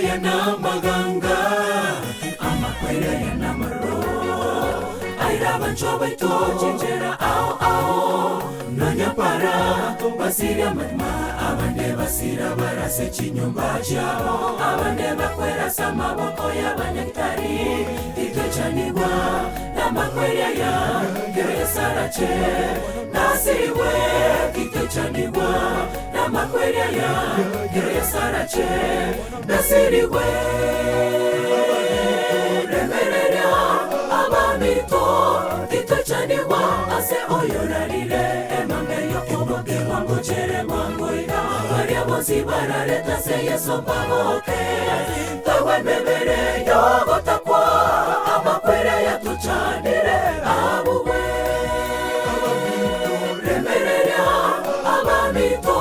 yana maganga amakwera yana maro airaba nchoba itochenjera ao nonya para basira matma abande basira barase chinyumba chao abande bakwera sama boko ya banyaktari itochanigwa na makwera ya geresarache nasiwe kitochanigwa na makwera ya geresarache nasiriwe remerera abamito kitochanigwa ase oyorarire emangeyo kuboke wangu chere mangoida varia bosi barareta se yeso baboke tawe memere yogo takwa amakwera ya tuchanire abuwe remerera abamito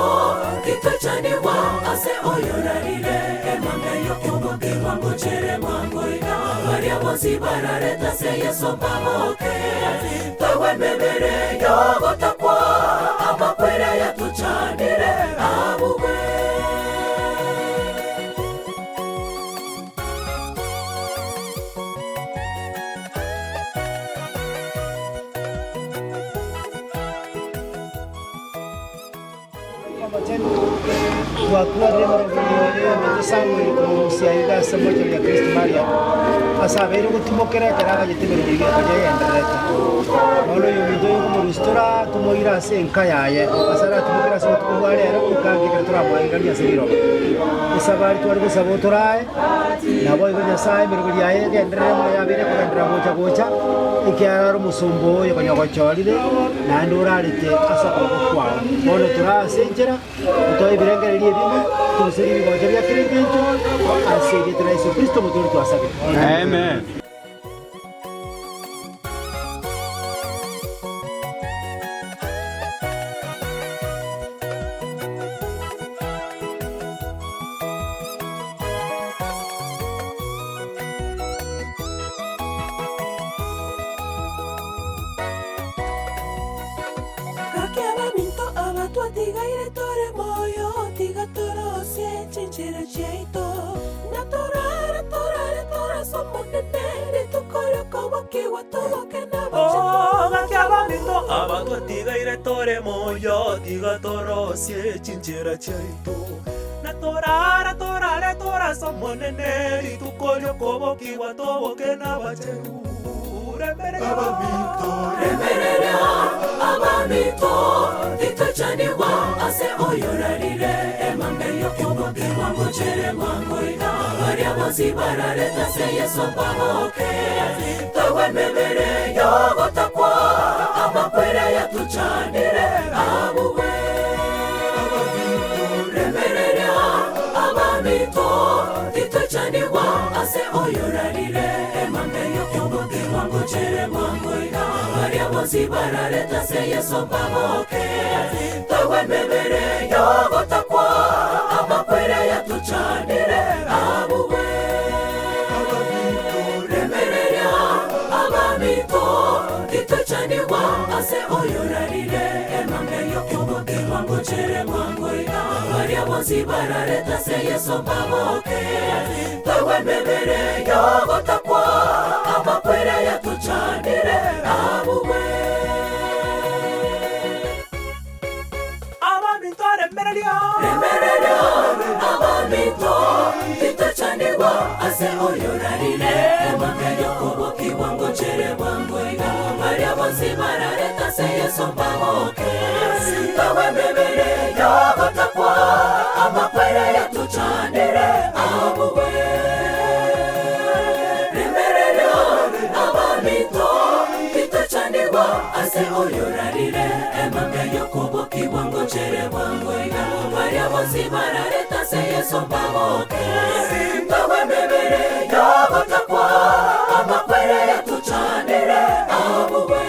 kitochanigwa ase oyorarire emangeyo kuboke wangu chere mangoida varia bosi barareta se yeso baboke tawe memere yogo takwa amakwera ya tuchanire abuwe Wakua remero video sangue como si ayuda se mucho de Cristo Maria. Asa ver kutumokera karaga yitibere yiga kaje endereta. Molo yumido como ristora tumo ira se enkayaye. Asara tumokera se tukuare era ukangi kertora boengali asiriro. Esa bar tu argo sabotorae. Na boy gonya sai mer goyaye ke enderemo ya bire ko endera bocha bocha. Ikiaro musumbo yo konyo gochorire. Na ndura rite asa ko kwao. Molo tura senjera. Toi birengere bimo tusiri bigoja bya Kristo asije tena Yesu Kristo muturi twasabe. Amen. Chinchera chaito na tora somonene itukolyo kobo kiwa tobo kena bacheru remerera abamito itochanigwa ase oyorarire emangeyo kobo kiwa ngochere mangoida varia bosi barareta se yeso baboke tawe memere yogo takwa amakwera ya tuchanire abuwe kitochanigwa ase oyorarire emangeyo kuboke wangu chere mangoida varia bosi barareta se yeso baboke tawe memere yogo takwa amakwera ya tuchanire abuwe remerera abamito kitochanigwa ase oyorarire emangeyo kuboke wangu chere mangoida varia bosi barareta se yeso baboke tawe memere yogo takwa amakwera ya tuchanire abuwe abamito remerera abamito kitochanigwa ase oyorarire emangeyo kuboki wangu chere wangoida varia bosi barareta se yeso baboke tawe memere yogo takwa amakwera ya tuchanire abuwe remerera abamito kitochanigwa ase oyorarire emangeyo kuboki wangu chere wangoida varia bosi barareta se yeso baboke tawe memere yogo takwa amakwera ya tuchanire abuwe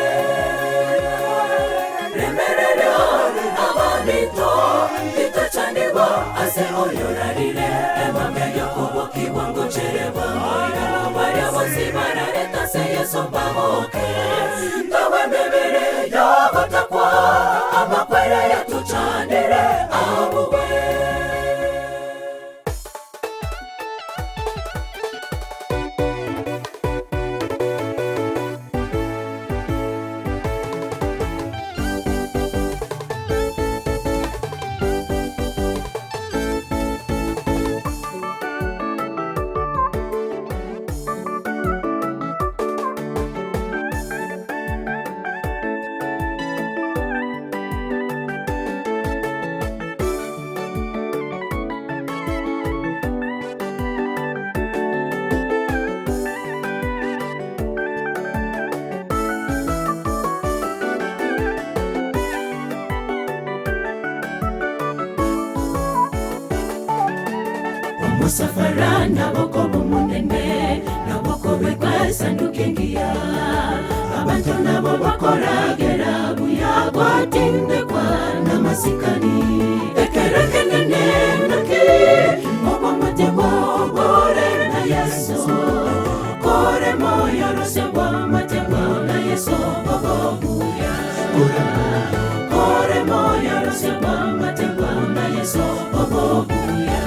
remerera abamito kitochanigwa ase oyorarire emangeyo kuboki wangu chere wangoida varia bosi barareta se yeso baboke tawe memere yogo takwa amakwera ya tuchanire abuwe umusafara naboko bumunene naboko bekwesandukengiya abantu nabo bakoragera buyagwatindekwa n'amasikani ekerekenene naki obamutego bore na Yesu kore moyo rosebwa matego na Yesu bobuya kore moyo rosebwa matego na Yesu bobuya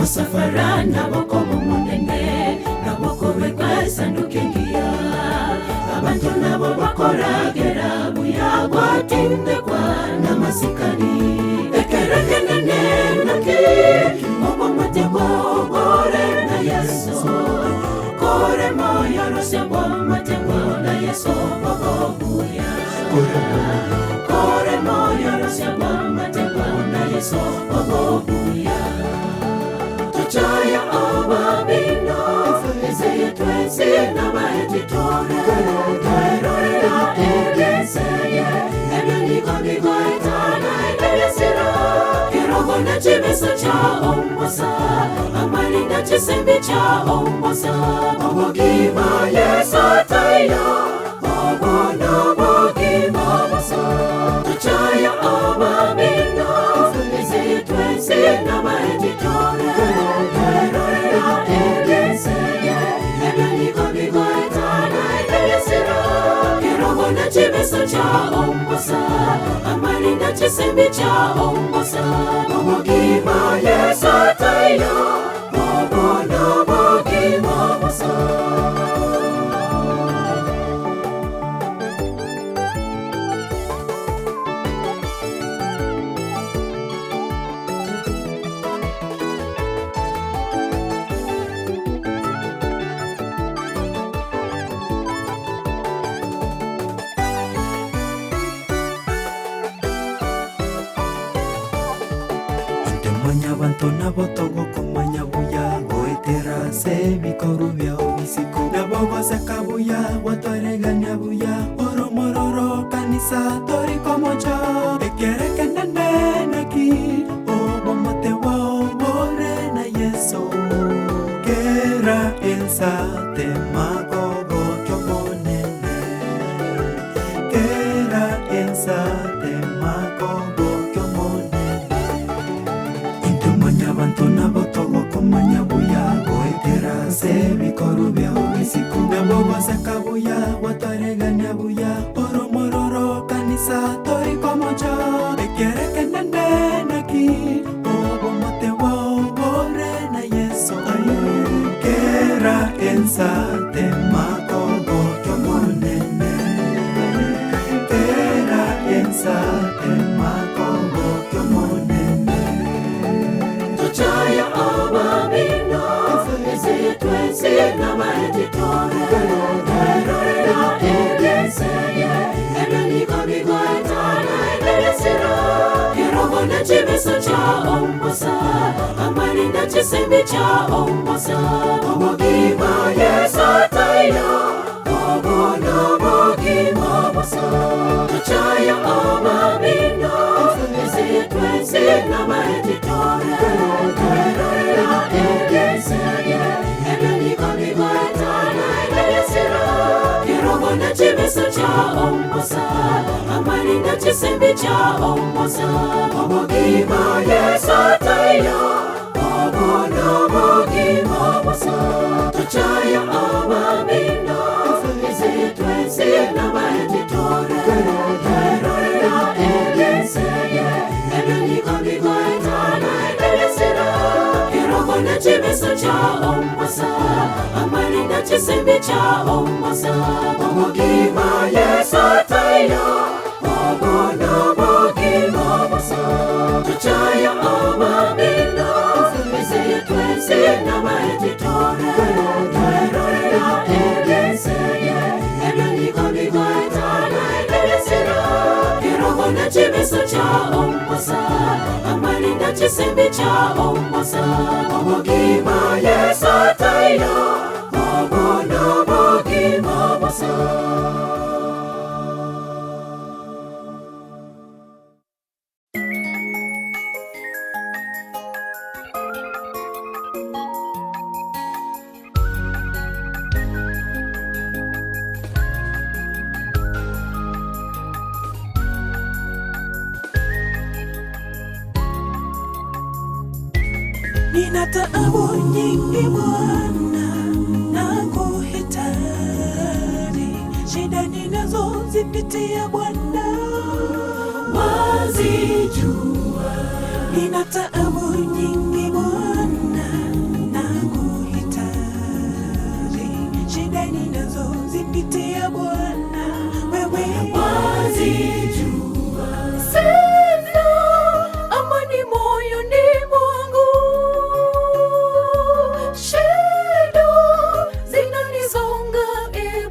umusafara naboko bumunene naboko bekwesandukengiya abantu nabo bakoragera buyagwatindekwa n'amasikani ekerekenene naki obamutego bore na Yesu kore moyo rosebwa matego na Yesu bobuya kore moyo rosebwa matego na Yesu bobuya Chaya ababino Ezeye twezi na maeditore Kairorera egeseye Ebyo nigo etana ebelesira Kirogo na chimeso cha ombosa Amali na chisembi cha ombosa Obogima Yesu tayo Obono bogima bosa Chaya ababino Ezeye twezi na maeditore Chimeso cha ombosa Amalinda chisembi cha ombosa Obogima Yesu tayo Obono bogima bosa Abantu nabotogo kumanya buya goetera se bikoru bya obisiko nabogo sakabuya watoreganya buya oromororo kanisa tori komocha ekerekenene naki obomote wa bore na Yesu kera ensa temagogo kyomonene kera ensa temagogo abantu nabotogo kumanya buya goetera se bikoru bya obisiko nabogo sakabuya watoreganya buya oromororo kanisa tori komocha ekerekenene naki obomote wa bore na Yesu kera ensa temagogo kyomonene kera ensa temagogo kyomonene Chaya ababino Ezeye twezi na maeditore Kairorera egeseye Ebyo nigo etana ebelesira Kirogo na chimeso cha ombosa Amalinda chisembi cha ombosa Obogima Yesu tayo Obono bogima bosa Chaya ababino Ezeye twezi na maeditore Kairorera egeseye Ebyo nigo etana ebelesira Kirogo na chimeso cha ombosa Amalinda chisembi cha ombosa Obogima Yesu tayo Obono bogima bosa Chaya ababino Ezeye twezi na maeditore Kairorera egeseye Ebyo nigo etana ebelesira Kirogo na chimeso cha ombosa Amalinda chisembi cha ombosa Obogima Yesu tayo Obono bogima bosa Chaya ababino Ezeye twezi na maeditore Kairorera egeseye Ebyo nigo etana ebelesira Kirogo na chimeso cha ombosa Amalinda chisembi cha ombosa Obogima Yesu tayo Obono bogima bosa nina taabu nyingi Bwana, nakuhitaji, shida ninazozipitia Bwana wazijua, nina taabu nyingi Bwana, nakuhitaji, shida ninazozipitia Bwana wewe wazijua. Sina amani moyoni mwangu, shida zinanisonga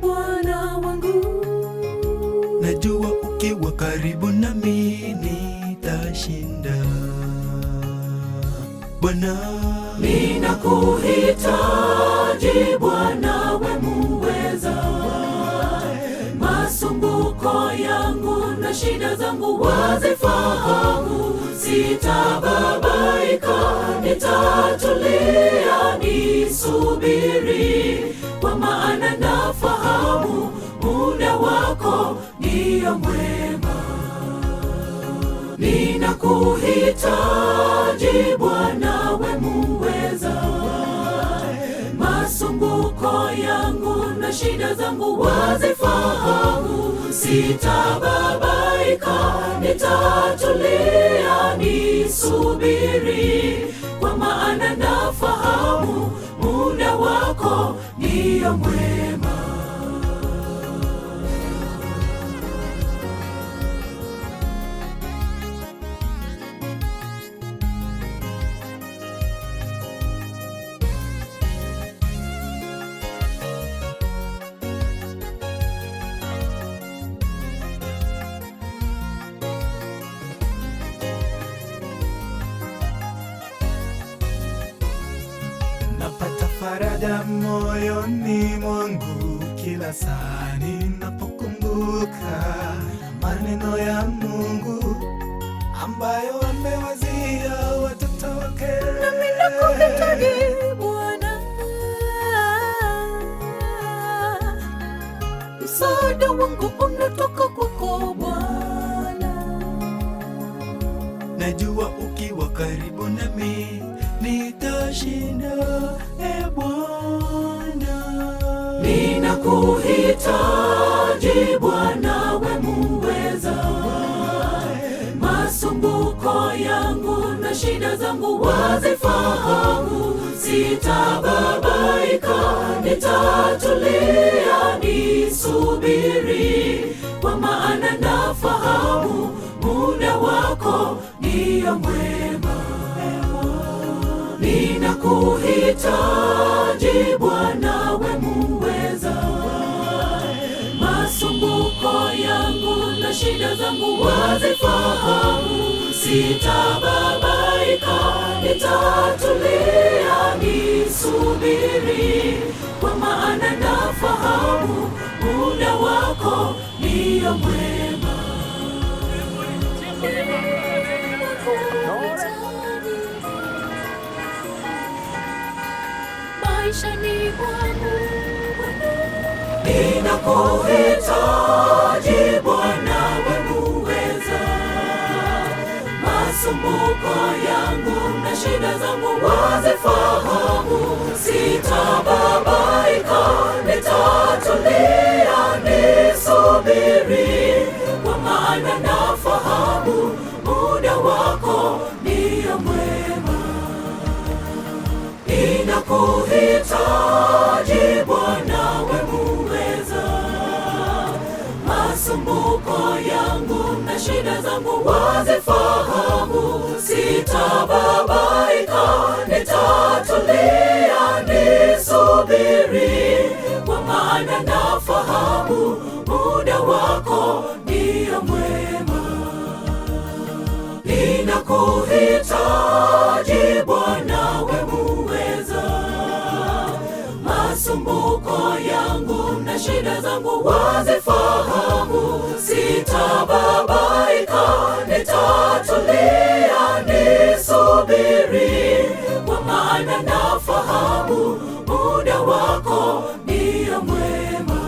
Bwana wangu. Najua ukiwa karibu nami nitashinda Bwana. Ninakuhitaji Bwana, we muweza, masumbuko yangu na shida zangu wazifahamu. Sitababaika, nitatulia, nisubiri, kwa maana nafahamu muda wako ndio mwema. Ninakuhitaji Bwana, we muweza, masumbuko yangu na shida zangu wazifahamu. Sitababaika, nitatulia, nisubiri, kwa maana nafahamu muda wako ndio mwema. Napata faraja moyoni mwangu kila saa ninapokumbuka maneno ya Mungu ambayo amewazia watoto wake. Nami nakuhitaji Bwana, msaada wangu unatoka kwako Bwana. Najua ukiwa karibu nami nitashinda Bwana. Ninakuhitaji Bwana, we muweza, masumbuko yangu na shida zangu wazifahamu. Sitababaika, nitatulia, nisubiri, kwa maana nafahamu muda wako ndio mwema. Ninakuhitaji Bwana, we muweza, masumbuko yangu na shida zangu wazifahamu. Sitababaika, nitatulia, nisubiri, kwa maana nafahamu muda wako ndio mwema. Maishani mwangu ninakuhitaji Bwana, we muweza, masumbuko yangu na shida zangu wazifahamu. Sitababaika, nitatulia, nisubiri, kwa maana nafahamu muda wako ndio mwema. Ninakuhitaji Bwana, we muweza, masumbuko yangu na shida zangu wazifahamu. Sitababaika, nitatulia, nisubiri, kwa maana nafahamu muda wako ndio mwema. Ninakuhitaji Bwana, we muweza, masumbuko yangu na shida zangu wazifahamu. Sitababaika, nitatulia, nisubiri, kwa maana nafahamu muda wako ndio mwema.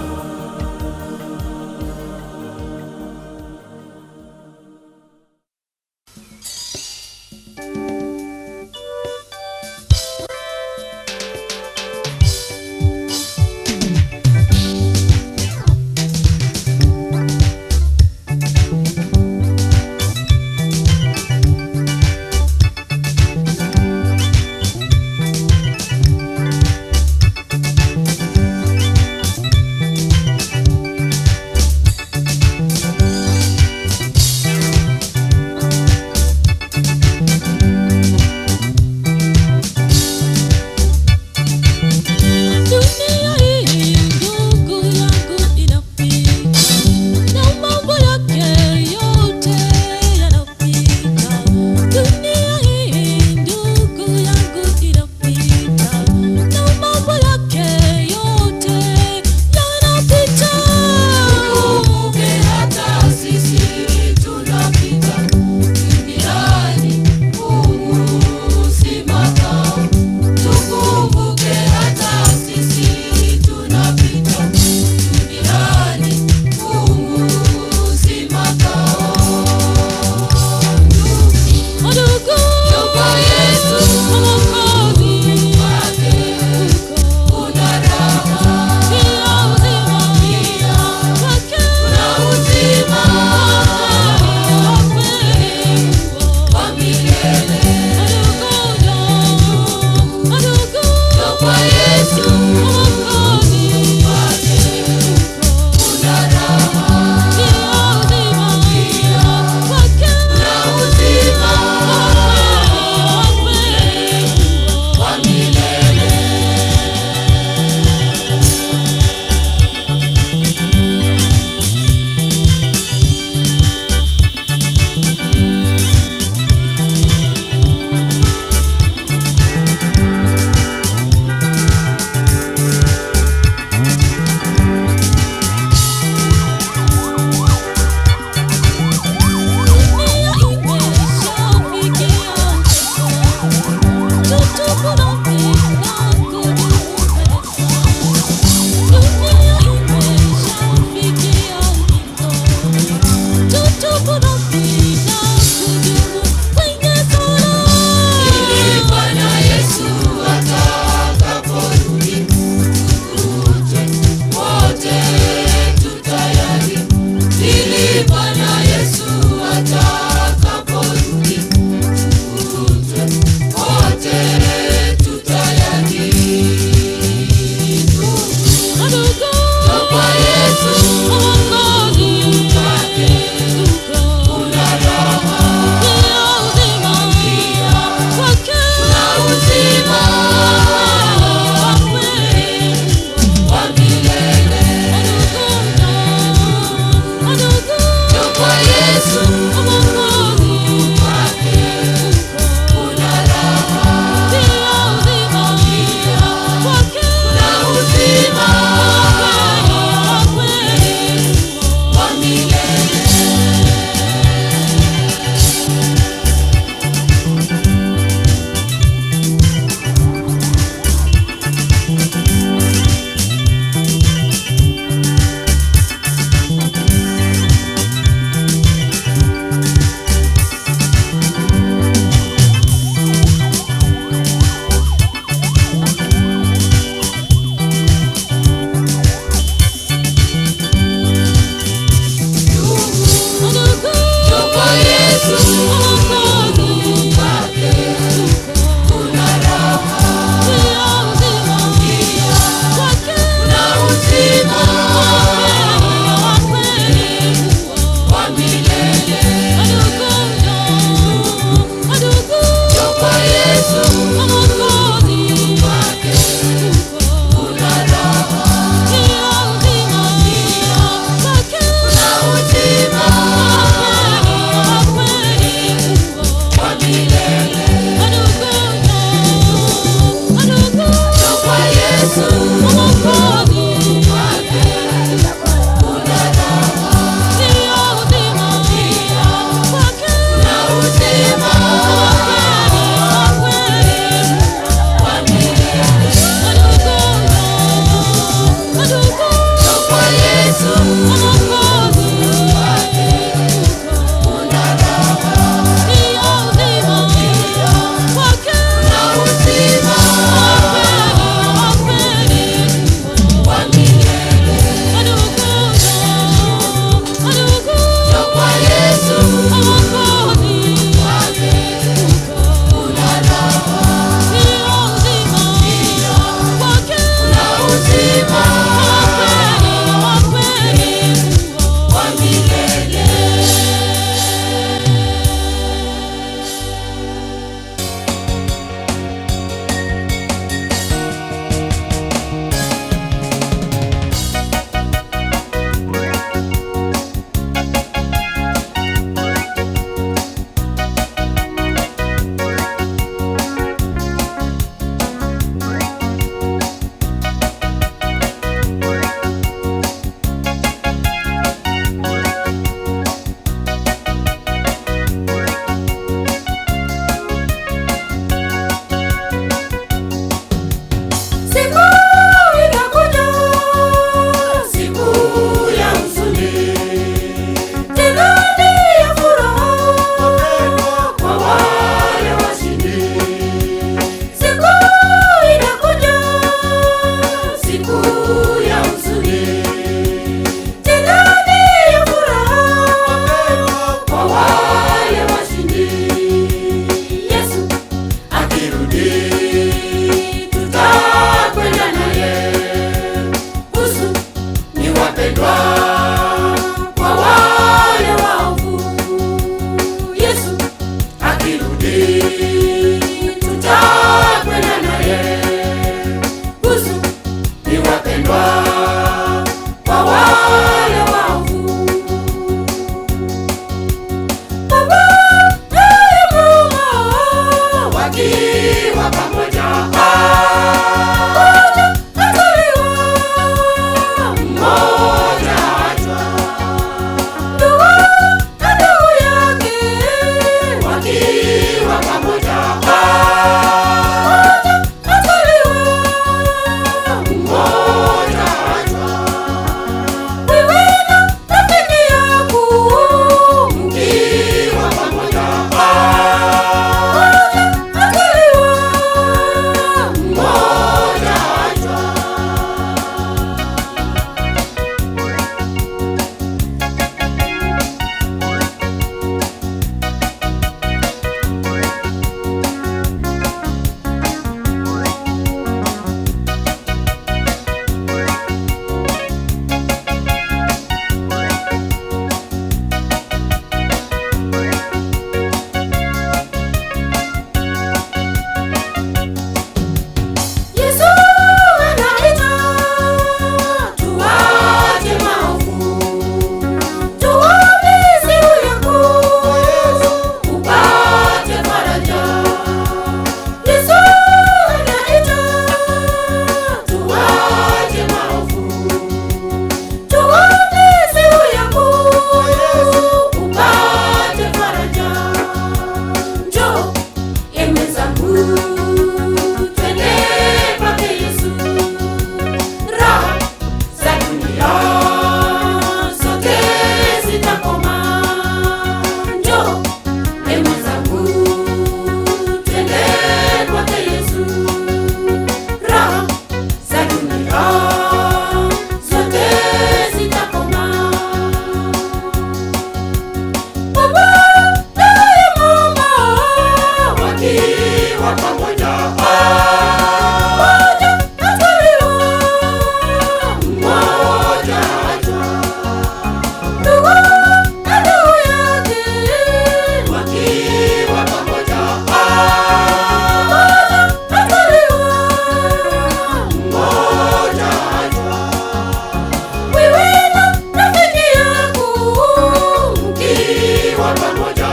pamoja.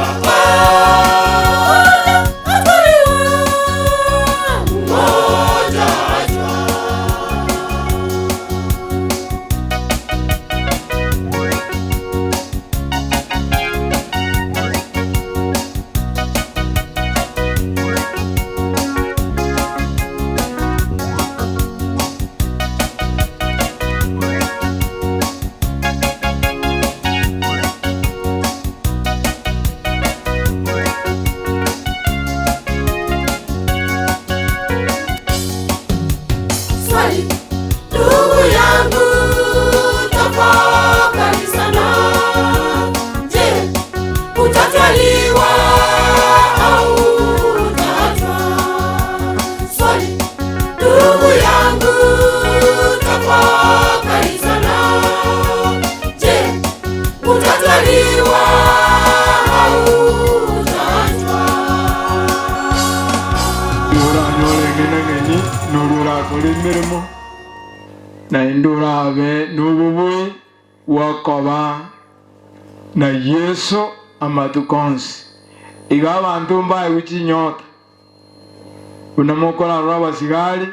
Ndugu yangu, tafakari sana. Je, utatwaliwa au utaachwa? Swali, ndugu yangu, tafakari sana. Je, utatwaliwa au utaachwa? Nurura kuri mirimo na indura be nububu wakoba na Yesu amatukonsi iga abantu mbaye uchinyota unamukora rwa basigari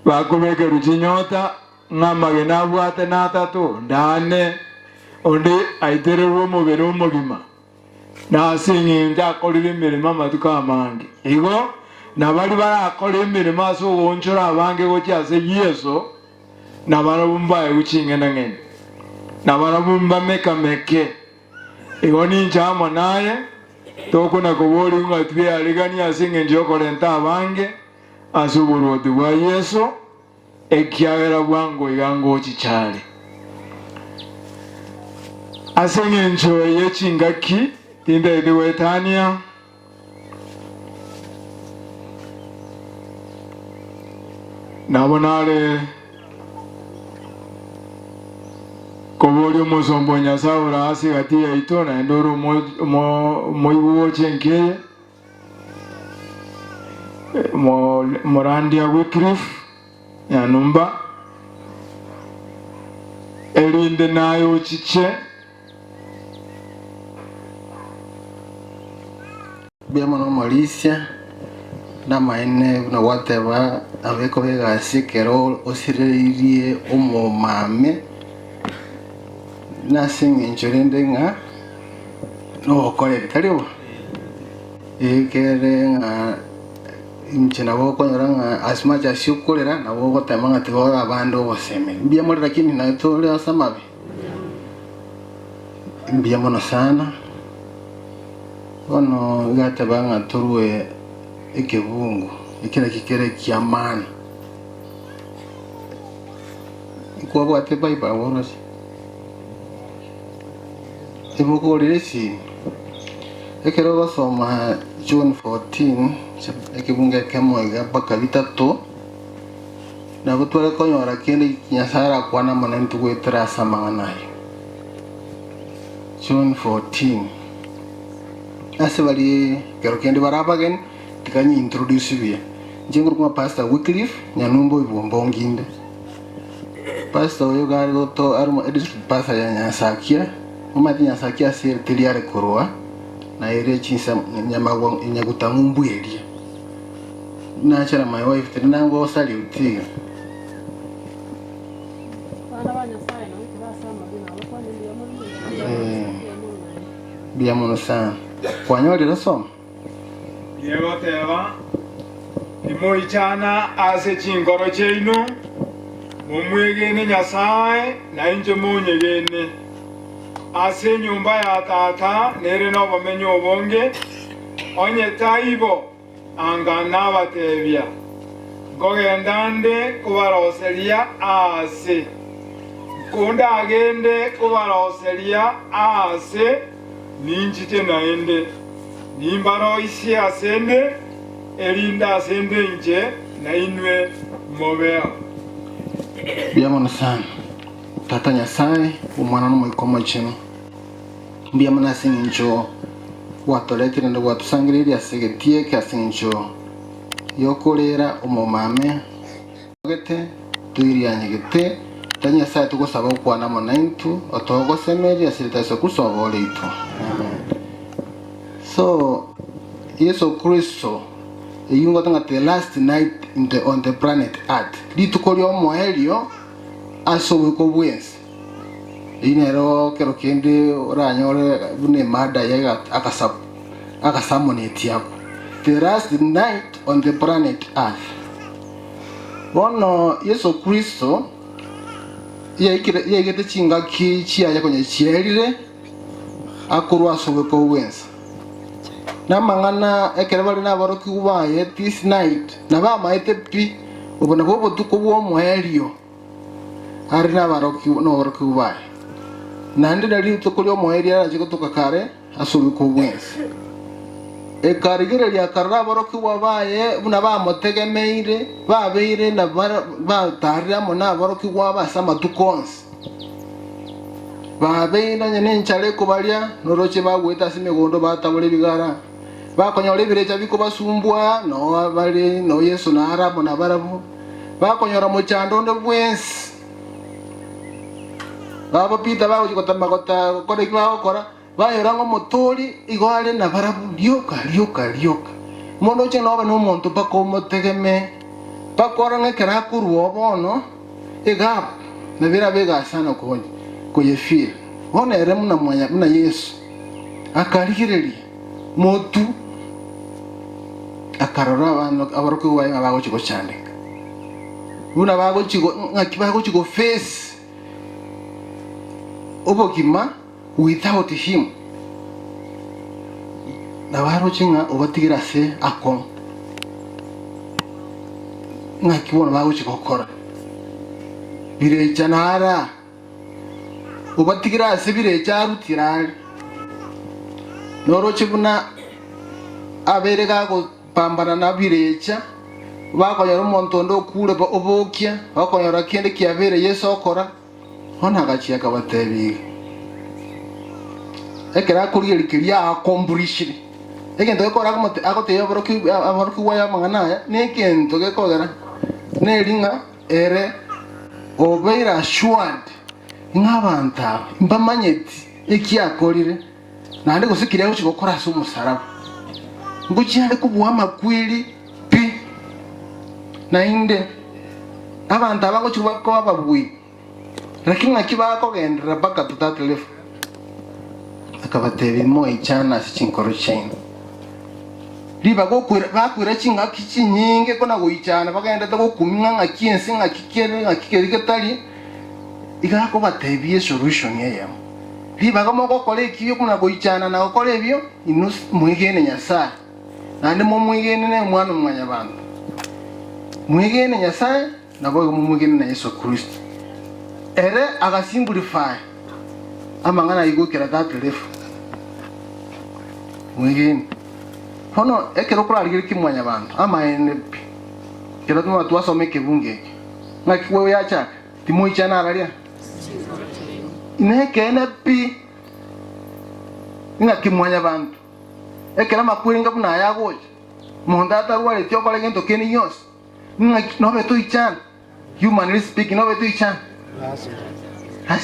bakubeke ruchinyota ngamage nabwate natatu ndane undi aitererwo mubiri umugima nasinginja akorire imirimo amatuka amange igo nabali barakora imirimo asugunjura abange gokyase Yesu nabarabumba euchingena ngene nabarabumba meke igo ninjamo naye tokuna kubori ngatwe aligani asinge njokorenta abange asuburuti bwa Yesu ekyagera bwango igango chichale asinge njo yechingaki tinde idwetania nabonale kobori musombo nyasaura asigati yaito na ndoro moiwo chenkeye morandi Wycliffe yanumba elinde nayo chiche biamono Mauricia na maene na whatever abeko begasi kero osiririe umumame nasinga inchorende nga no kore tariwa ekere nga imchina boko nyaranga as much as you kolera na boko tamanga tigora bando boseme biamono lakini na tole asamabe biamono sana ono gata banga turwe ekebungu ikira kikere kiamani iko bwate baiba wonosi ibuko liresi ekero basoma June 14 ekibunga kemoiga paka bitatu na butwara konyora kende nyasara kwana manentu gwetara samanganayo June 14 asebali kero kende barabagen tikanyi introduce bia jinguru kwa Pastor Wycliffe nyanumbo ibombonginde Pastor oyo gari to armo district pastor ya Nyasakia umati Nyasakia sir tiliare korwa na ere chinsa nyamagwa nyagutangumbu elia na chara my wife tinango sali utiga biamono sana kwanyori rasoma yego teba imoichana ase chingoro cheinu mumwegene Nyasaye na inje munyegene ase nyumba ya tata nere no bamenye obonge onye taibo anga nabatebya gogendande kubaroseria ase kunda agende kubaroseria ase ninjite naende nimbaro isi asende elinda asende nje na inwe mobea biamono sana tata Nyasaye umwana no mwikoma chino biamana singincho watolete ndo watusangirira asegetie kasincho yokolera umumame gete tuirianyegete tanya saa tukosaba kwana monentu otogo semeri asirita so kusobo leito amen So Yesu Kristo yungo tanga the last night on the planet Earth litukoli omwelio asowe ko bwensi inero kero kende oranyore bune mada yaga akasamoneti yako the last night on the planet Earth. Bono Yesu Kristo yegete chinga ki chiya kwenye chierire akurwa sowe ko bwensi namangana ekere bali nabaroki ubaye this night nabamaite pi ubona ko butuko bwo mwelio hari nabaroki no baroki ubaye nandi dali tukolyo mwelio ajiko tukakare asobe ko bwensi ekarigere lya karra baroki wabaye buna bamotegemeire babeire na batarira mona baroki wabasama tukonse babeina nyene nchale kubalya noroche bagweta simigondo batabule bigara bakonyora ebirecha biko basumbwa no bali no Yesu na Arabu na barabu bakonyora mu chandondo bwensi babo pita bawo chikotamagota kore kibaho kora bayora ngo motori igwale na barabu lyoka mono che no bano muntu bako motegeme bakora ngekera kuruo bono egap na bira bega sana koje feel bona ere muna Yesu akarigireri motu akarora abantu abaroki waye abago chiko chandika una bago chiko ngakibago chiko face obokima without him na baro chinga obatigira se akon ngakibona bago chiko kora bire chanara obatigira se bire charutirali noro chibuna aberega go pambana na birecha bakonyora montondo kule obokia bakonyora kende kiabere Yesu okora ona gachia kabatebi ekera kuriye kiria accomplishire ekento ekora komote agoteyo aboroki waya mangana nekento gekogera neringa ere obeira assured ngabanta mbamanyeti ekiakorire nande gusikiria guchigokora ase umusaraba nguchande kubuwa makwili pi nainde abantu abagochibako ababwi lakini akibako gendera baka tutatelefu akabatebi mo ichana sichinkoro chain liba bakwira chinga kichinyinge kona goichana bagenda tagokumwa ngakiense ngakikere ketali igako batebi solution yeyamo liba kama gokole kiyo kuna goichana na gokole ebyo inus mwigene nyasaye nande mo mwigene ne mwana mwanya bantu mwigene nyasaye nabo mwigene na Yesu Kristo ere aga simplify amangana igokera tatelefu mwigene hono ekero kula ligiri kimwanya bantu ama enepi kero tuma tuwasome kebungeke ngakiwe yacha timoichana aralia ineke enepi ngakimwanya bantu ekera makuringa buna yagoje mondata ruale tiokole gento keni yos ngaki no beto ichan humanly speaking no beto ichan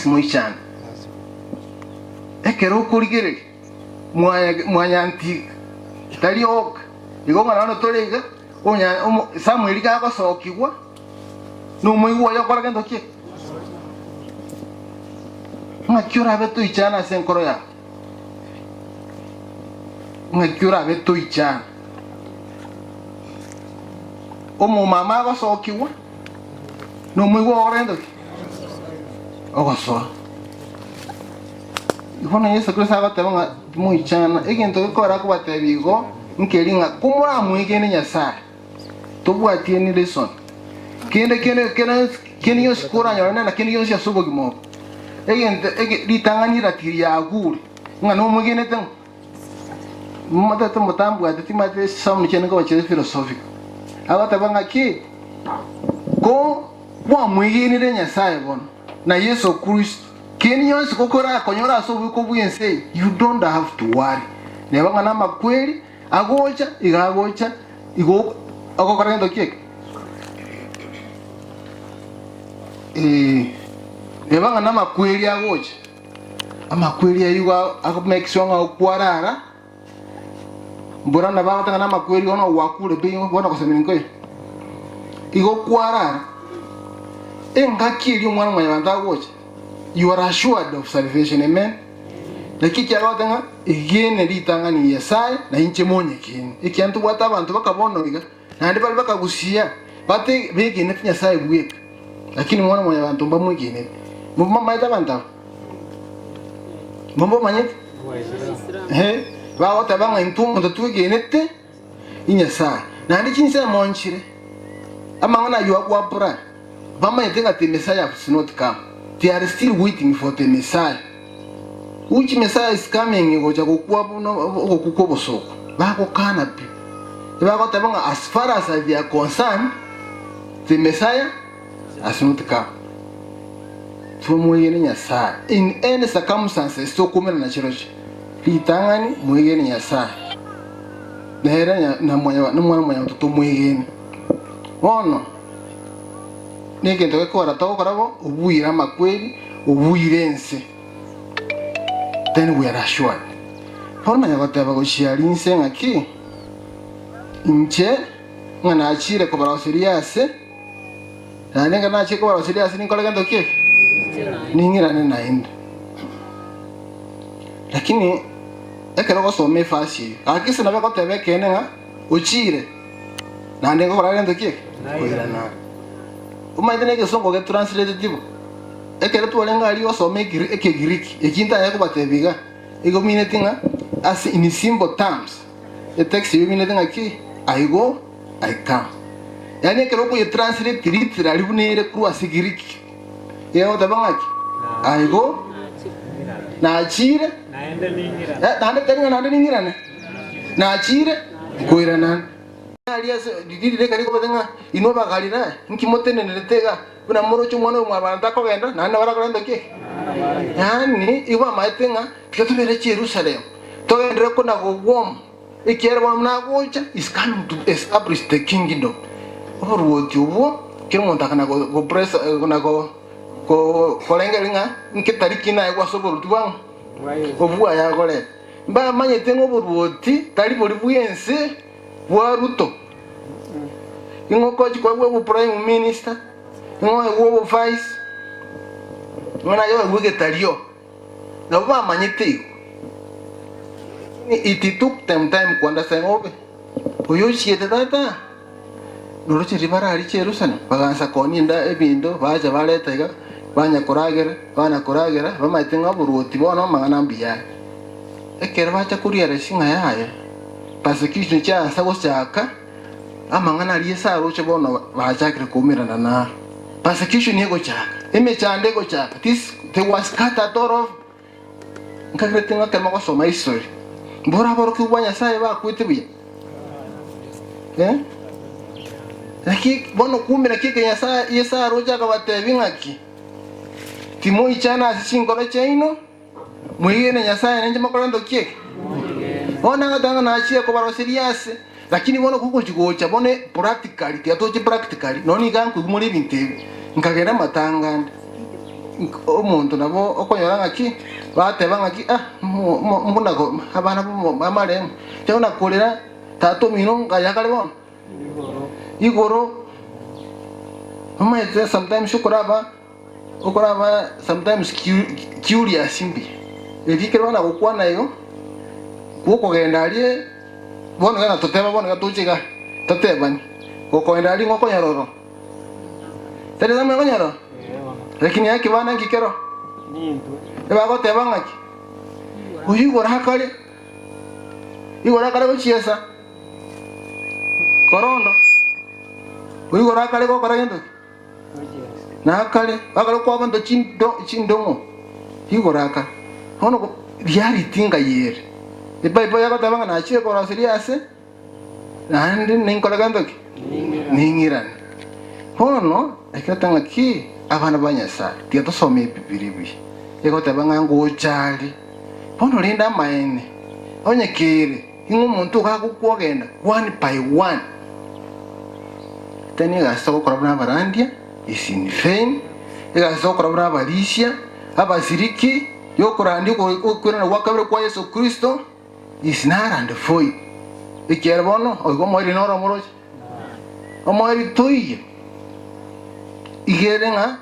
moichan ekero kurigere mwanya anti kitali ok igonga nano tolega onya Samuel ga sokigwa no muigwa yakora gento kie ngakiura beto ichana senkoro ya ngakiura beto ichana omo mama ga sokiwa no muigwa orendo ogoso ifona Yesu Kristo agatebanga muichana egento gikora kubatebigo nkeringa kumura muigene nyasaye tobwatie ni lesson kene yos kora nyona na kene yos yasobo gimo egento litanganira tiri agure ngano muigene tan mata to mutambu ati mate samu chene ko chese philosophic agatebanga ki ko wa muigene de nyasaye bono na Yesu Kristo keni yonse kokora konyora asobu ko buyense you don't have to worry nebanga na makweli agocha igagocha igo akokora ndo kiek nebanga na makweli agocha amakweli ayuga akomekiswa nga okwarara Burana ba tanga makweli ono wakule be bona kusemeni koe. Igo kwara. Engakiri mwana mwana bandagoche. You are assured of salvation, amen. Lakini kia tanga igene litanga ni Yesaya na inche monye kini. Ikiantu bwata abantu bakabono biga. Na ndi bali bakagusia. Bate bege ne Yesaya bweka. Lakini mwana mwana bantu bamwigene. Mumma maita banta. Mumbo manyet. Ba wata banga intumu ndatuigene te. Inyesaya. Na ndi chinse monchire. Amangana yuwa kwapura. Bama yetenga the Messiah has not come. They are still waiting for the Messiah. Which Messiah is coming? Goja kukuwa no kukuwa soko. Bako kanapi. Bako tabanga as far as they are concerned, the Messiah has not come. Tumwegeni Nyasaye. In any circumstances, so kumena na chirochi. Litangani mwegeni Nyasaye. Nehera na mwana mtoto mwegeni. Ono. Nige ntoke kwa ratoko karabo ubuira makweli ubuirense. Then we are assured. Forma ya bataba go sharinse ngaki. Inche ngana achire ko baroseriase. Na nenga na achire ko baroseriase ni kolega ndoke. Ningira ne naenda. Lakini ekero go some fasi. Akise na bako tebe kenenga uchire. Na nenga ko baranga ndoke. Koira na. Umaitene ke songo ke translative. Ekero tuwalenga ali osome Greek. Ekinta yako batebiga. Ego minetinga as in simple terms. The text you minetinga ki I go, I come. Yani ekero ko translate literally bunere kru as Greek. Yeo tabanga ki I go na achire naende ningira. Naende tenga naende ningira ne. Na achire koira nan. Alias didire kari ko batenga inoba galira nkimotene neletega kuna morocho mwana mwa banda ko genda nana bara ndoke yani iwa maitenga tikatubere Jerusalem to endre ko na go wom ikere bom na gocha is coming to establish the kingdom or what you want kimonta kana go press na go lengelinga nkitariki na kwa soboro tuwa obuwa ya gole mba manye tengo burwoti tali boli buyense Waruto. Ingo koji kwa wewe prime minister. Ingo wewe vice. Mwana yo wege talio. Na ba manyete. It took them time to understand obe. Oyo chiete tata. Noro chiribara ali Jerusalem. Bagansa koni nda ebindo baja baletega. Banya koragera, bama itenga buruti bona mangana mbiya. Ekera bacha kuriere singa yaya. Persecution cha sawo chaka amangana aliesa roche bona bachakire kumirana na persecution yego chaka emechande go chaka this they was cut out of ngakretenga kama ko soma history mbora boro kubanya sai ba kwitibuya laki bono kumira kike yesa roche ka batebingaki timo ichana singoro chaino mwigene nyasaye nje makolando kieke ona ngatanga na achia ko baroseriase lakini bono kuko chigocha bone practically tiatoche practically noni ganku muri binte nkagera matanganda omuntu nabo okonyora ngaki bateba ngaki mbona ko abana bamarem cyona kolera tato mino ngayakale bono igoro sometimes ukoraba sometimes curious imbi evikero na gukwana yo kuko genda ali bono gana toteba bono gatuchiga totebani kuko genda ali ngoko nyaroro tereza mwe nyaroro lakini yake bana ngikero nindu eba goteba ngaki uyigora hakale igora kale gochiesa korondo uyigora hakale ko koragendo na hakale bakalo kwa bando chindongo igora hakale hono reality ngayere Iba ya kata banga na achie ko rasiriase nandi ninkolagando ningiran hono ekatanga ki abana banyasa tiato some bibiribi ekota banga ngochali hono linda maene onyekere ingu muntu kakukogenda one by one tani gasto ko rabana barandia isin fein gasto ko rabana balisia abasiriki yokorandi ko kwena wakabere kwa Yesu Kristo is not and for you. ikere bono oigo moiri noro moroche omoiri toiye igere nga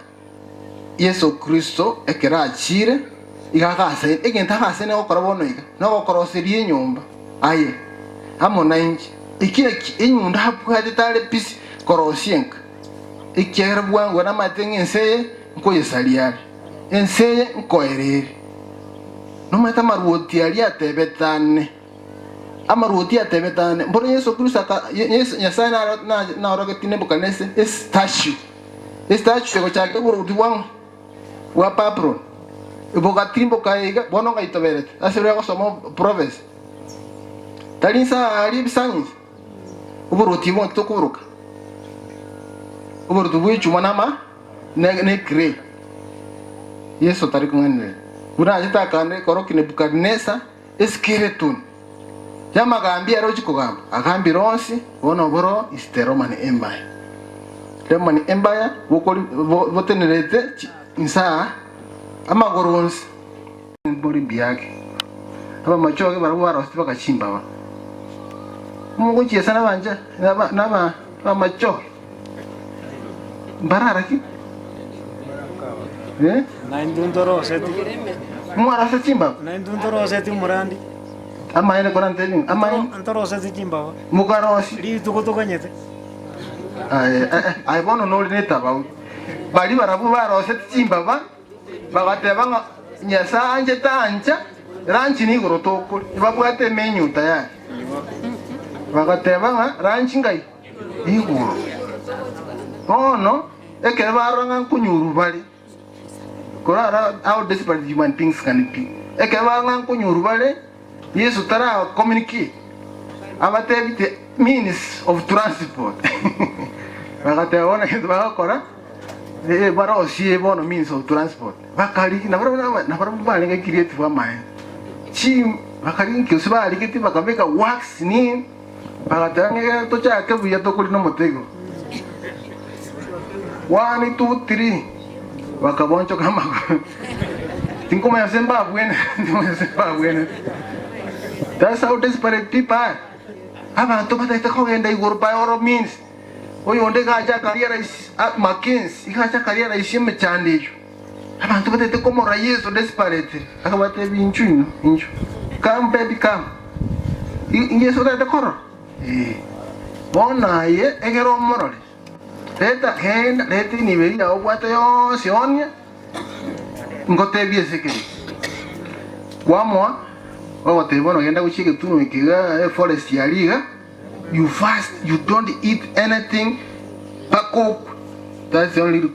Yesu Kristo ekera achire igakase egenta kase ne gokora bono iga no gokoroserie nyumba aye amo nainji ikire inyunda hapwate tale pisi korosienka ikere bwangu na matenge nseye nkoyesaliari enseye nkoerere no mata maruoti ali atebetane amaruoti atebetane mbona Yesu Kristo Yesu Nyasaye na oroketine bukanese statue ko chake buruti wangu wa papro ibogatimbo kaiga bono ngaitoberet asere gosoma province talinsa ali bisanyis uburuti bo tokuruka uburuti bwichu manama ne kre Yesu tarikungane una ajita kane korokine Bukadnesa skeleton yama gambia rochi kugamba agambi ronsi bono boro is the Roman Empire. Roman Empire botenerete insa amagoronsi bori biake aba machoke barabara hospital kachimba ba mungu chiesa na banja na machoke barara ki na indundoro seti mwara sa chimba na indundoro seti murandi ama ene kona nteli ama ndoro seti chimba mukarosi ri tukotokanyete ai bono no lineta ba bali barabu baro seti chimba ba bagateba nga nyasa anje tanja ranchi ni gorotoko babwate menu tayari bagateba nga ranchi ngai iguro no ekere baranga kunyuru bali korara how desperate human beings can be ekere baranga kunyuru bali Yesu tara communicate abatebite means of transport bagateba ona kintu bagakora bara osie bono means of transport bakali na bara bali nga creative wa mind chi bakali nkiusi bali kiti bakameka wax ni bagatanga to cha ke buya to kuli no motego 1 2 3 bakaboncho kama tinko me semba buena that's how desperate people are abantu batata kogenda igurpa oro means oyo onde gacha karriera is Mackenzie igacha karriera ishime chandejo abantu batete como Yesu desperate akabate binchu inchu come baby come Yesu tete koro bona ye egero morole leta henda leti niveli ya obwate yo sionia ngote biese ke kwamwa obote bono genda guchike tuno ikiga forest ya liga you fast, you don't eat anything back up. That's the only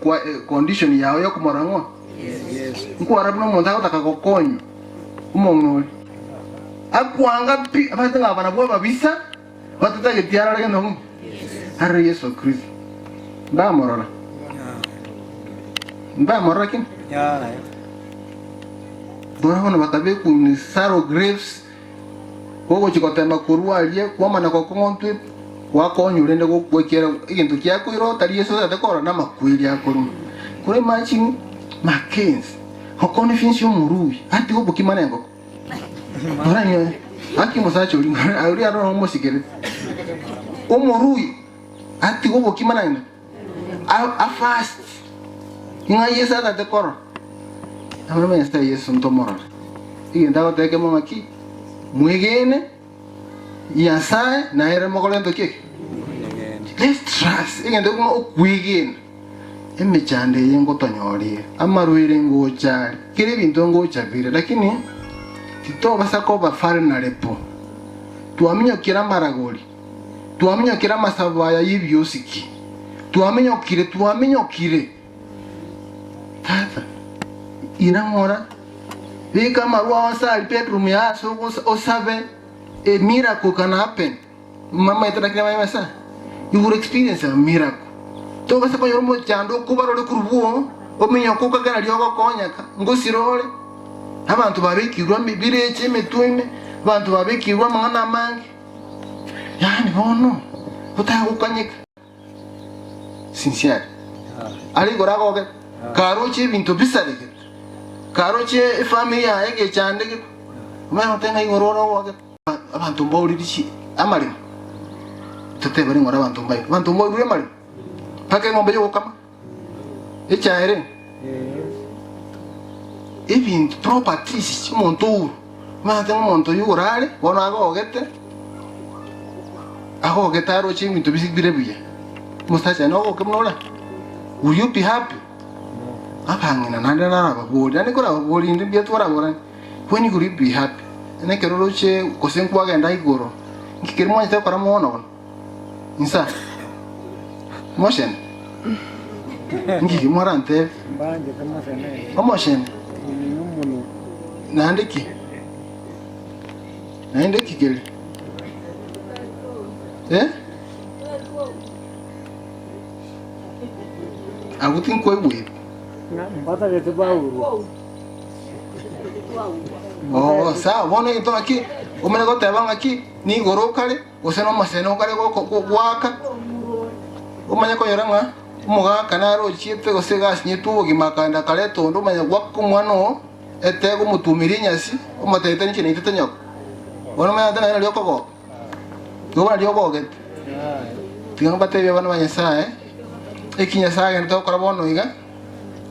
condition yao yo kumorango. Yes. Nkuara buno monta utakakokonyo. Umongo. Akuanga pi abatanga bana bwa babisa. Batata getiara lage no. Hari Yesu Kristo. Ba morora. Ba morora kin? Ya. Bora hono bakabe ku ni Saro Graves. Gogo chikotema kurualie kwamana ko kontu wakonyu rende go kwekera ikintu kyako iro tari Yesu atakora na makwili akuru kure matching Mackenzie hokone finsi umurui ati go bukimanengo baranyo aki musacho linga ari aro musikere umurui ati go bukimanengo a fast inga Yesu atakora amama esta Yesu ntomora igenda go teke momaki mwegene yasaye na ere mokolento keke let's trust igende kuma okwegene emechande yengo tonyori amaruire ngocha kire bintu ngocha vile lakini tito basako bafare na lepo tuamenyo kira maragori tuamenyo kira masabaya yibyosiki tuamenyo kire tata inamora Vika marua wasa bedroom ya so osabe a miracle can happen. Mama itakira mama sa. You will experience a miracle. To basa ko yoromo chando kubaro le kurubuo omenyo kuka kana lyogo konyaka ngosirole. Abantu babikirwa bireche metuime abantu babikirwa mangana mangi. Yani bono utakukanyika. Sincere. Ali gorago ke karoche bintu bisale. Karoche familia yake chande ke mama tena ingororo wake abantu mbawulirishi amalimu tutebari ngora abantu mbayo buri amalimu pake ngombe yo kama echaere ibintu properties chimuntu mate umuntu yurale bona agogete aro chibintu bisigire biye mustacha no kemnola will you be happy apangina nandara babodi anikora babodi ndibye twarabora when you will be happy ene keroro che kosenkwa genda igoro ngikirimo nta kora muono insa motion ngiki morante Mbanje kama sene. motion Nyumuno. nandiki kele agutin koi bui Na mbata ke bauru. sa bono ito aquí umene ko tebanga aquí ni goro kale oseno maseno kale ko waka umanya ko yoranga umuga kanaro chiete ko segas ni tuwo gimakanda kale to ndo manya wakko mwano etego mutumirinya si umatete ni chini tetenyo ono manya tena lyo koko yo lyo koko tinga batebe bana manya sa ekinya sa ngento ko bono iga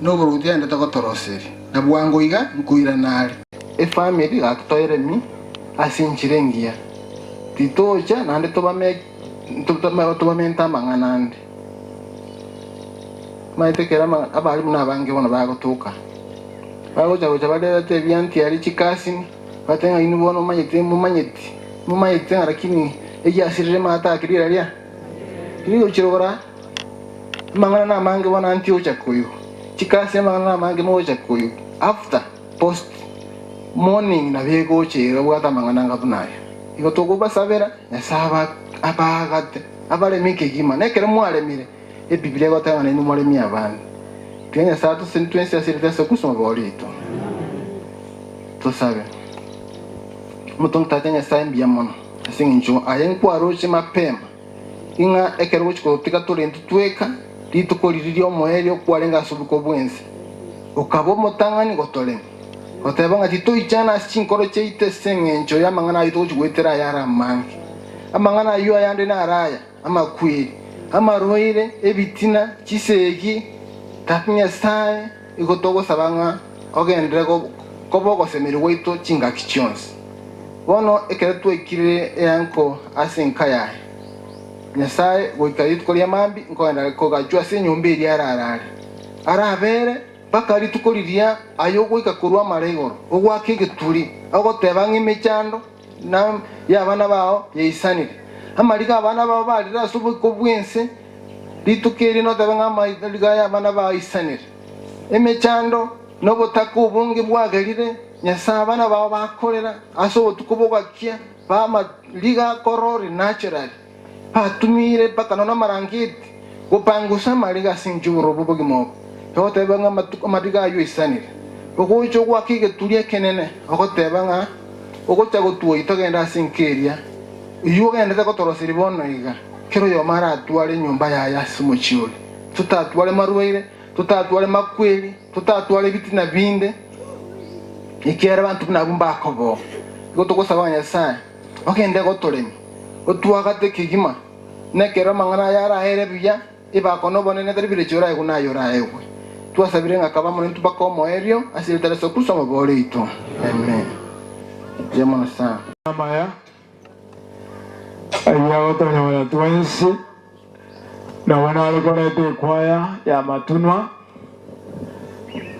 no burutia ndo to toroseri na bwango iga nkuira nale family aktoire mi asinchirengia titocha nande tobame ntamanganande maitekera abali muna bange bona bagotuka bagoja badera te bianti ali chikasini batenga inu bono mumanyete lakini eji asirire mata akirira lia kiri uchirogora mangana na mange bona anti ucha kuyu chikasi mangana na mange mo ucha kuyu after post morning na bego chero bwata mangana ngabunayo iko tokuba sabera yasaba abagate abale mike gima nekere mwalemire ebiblia gotanga ne numole mi abandi tinya sato sentence asirita so kusoma bolito to sabe mutonga tatenya saimbi yamono asinginjo ayenku aroche mapema inga ekero chiko tika tolentu tweka litukoliririo moelio kwalenga subuko bwense ukabo motangani gotole otebanga titoichana chinkoro cheite sengenjo yamangana itochwetera yara mangi amangana yo ayande na araya amakwiri amaroire ebitina chiseki tapinya sai ikotogo sabanga ogendre ko bogo semiri weito chinga kichons bono ekeretu ekire yanko asinkaya nyasaye goikarit kolia mambi nkoenda ko gachwa se nyumba iri ararare arabere bakari tukoriria ayo goika kurwa maregoro ogwake geturi agoteba ng'imechando na yabana bao yeisanire amariga abana bao barira subuko bwense litukeri no tebanga amariga yabana bao isanire emechando no botaka ubunge bwagerire nyasa abana bao bakorera aso tukubogakia bamariga korori natural patumire pakanona marangiti gupangusha mariga sinjuro bubugimo totebanga amariga ayo isanire ogocho gwakige tulie kenene ogotebanga ogocha gotuo itogenda sinkeria iyo genda gotorosiri bono iga kero yo mara atwale nyumba ya sumuchioli tutatwale maruire tutatwale makweli tutatwale bitina binde ikera bantu nabumba akobo gotogosabanya sai ogende gotolemi otwagate kigima nekero mangana yara here biya ibakono bonene teribire chora iguna yora ewe twasabire ngakaba muri tubakomo erio asiritare sokusoma boleito amen jemona sa amaya ayago tonyo twensi na wana alikuwa te kwaya ya matunwa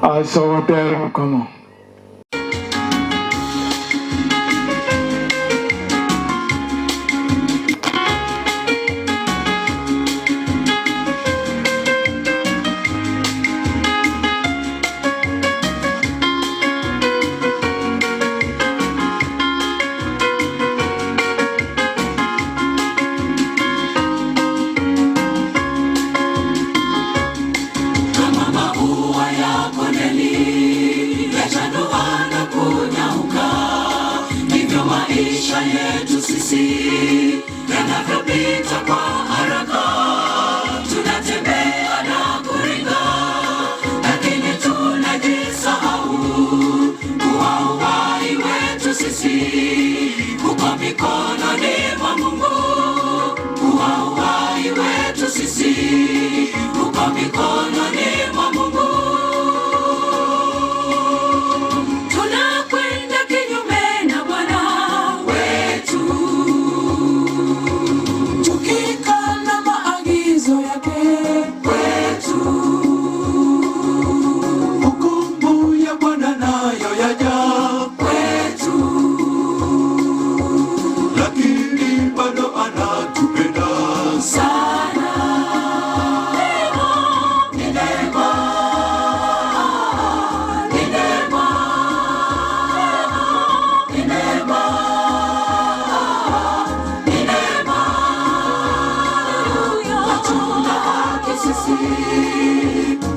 asogotere kama maisha yetu sisi yanavyopita kwa haraka, tunatembea na kuringa, lakini tunajisahau kuwa uhai wetu sisi uko mikononi mwa Mungu.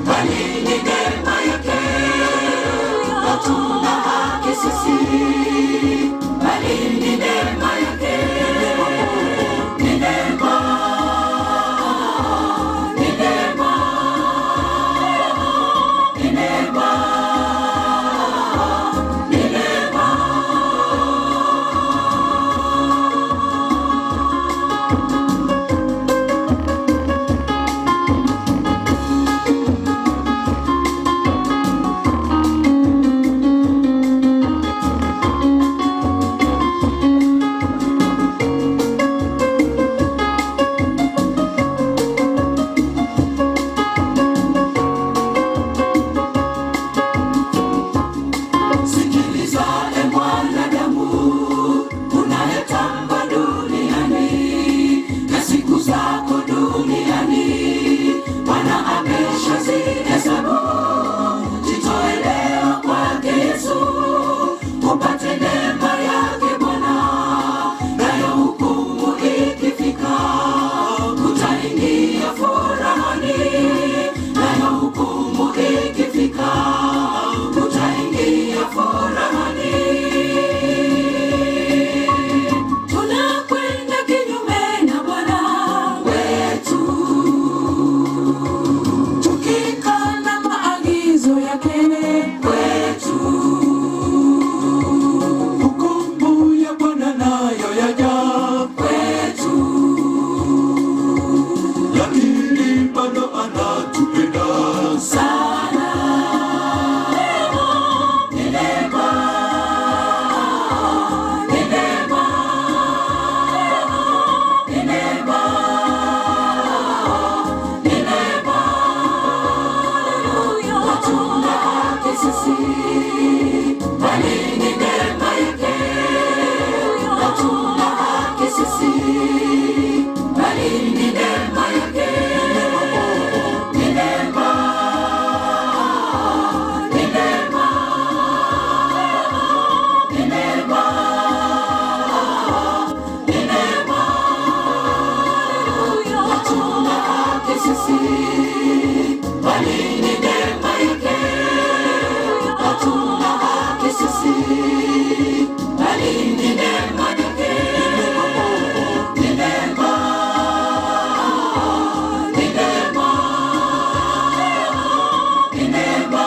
bali ni neema yake. Hatuna haki sisi, bali ni neema yake. Ni neema, ni neema, ni neema, ni neema. Sikiliza e mwanadamu, unayetamba duniani, na siku zako duniani Bwana ameshazihesabu. Jitoe leo kwake Yesu, upate neema yake Bwana, nayo hukumu ikifika utaingia furahani. Nayo hukumu ikifika utaingia furahani. Tunakwenda kinyume na Bwana wetu, tukikana maagizo yake kwetu. Hukumu ya Bwana nayo yaja Kwetu lakini bado anatupenda sana. Ni neema, ni neema, ni neema, ni neema. Hatuna haki sisi, bali ni neema yake. Hatuna haki sisi, bali ni neema yake. Ni neema, ni neema, ni neema, ni neema. Hatuna haki sisi, bali ni neema yake. Hatuna haki sisi, bali ni neema yake. Ni neema, ni neema, ni neema,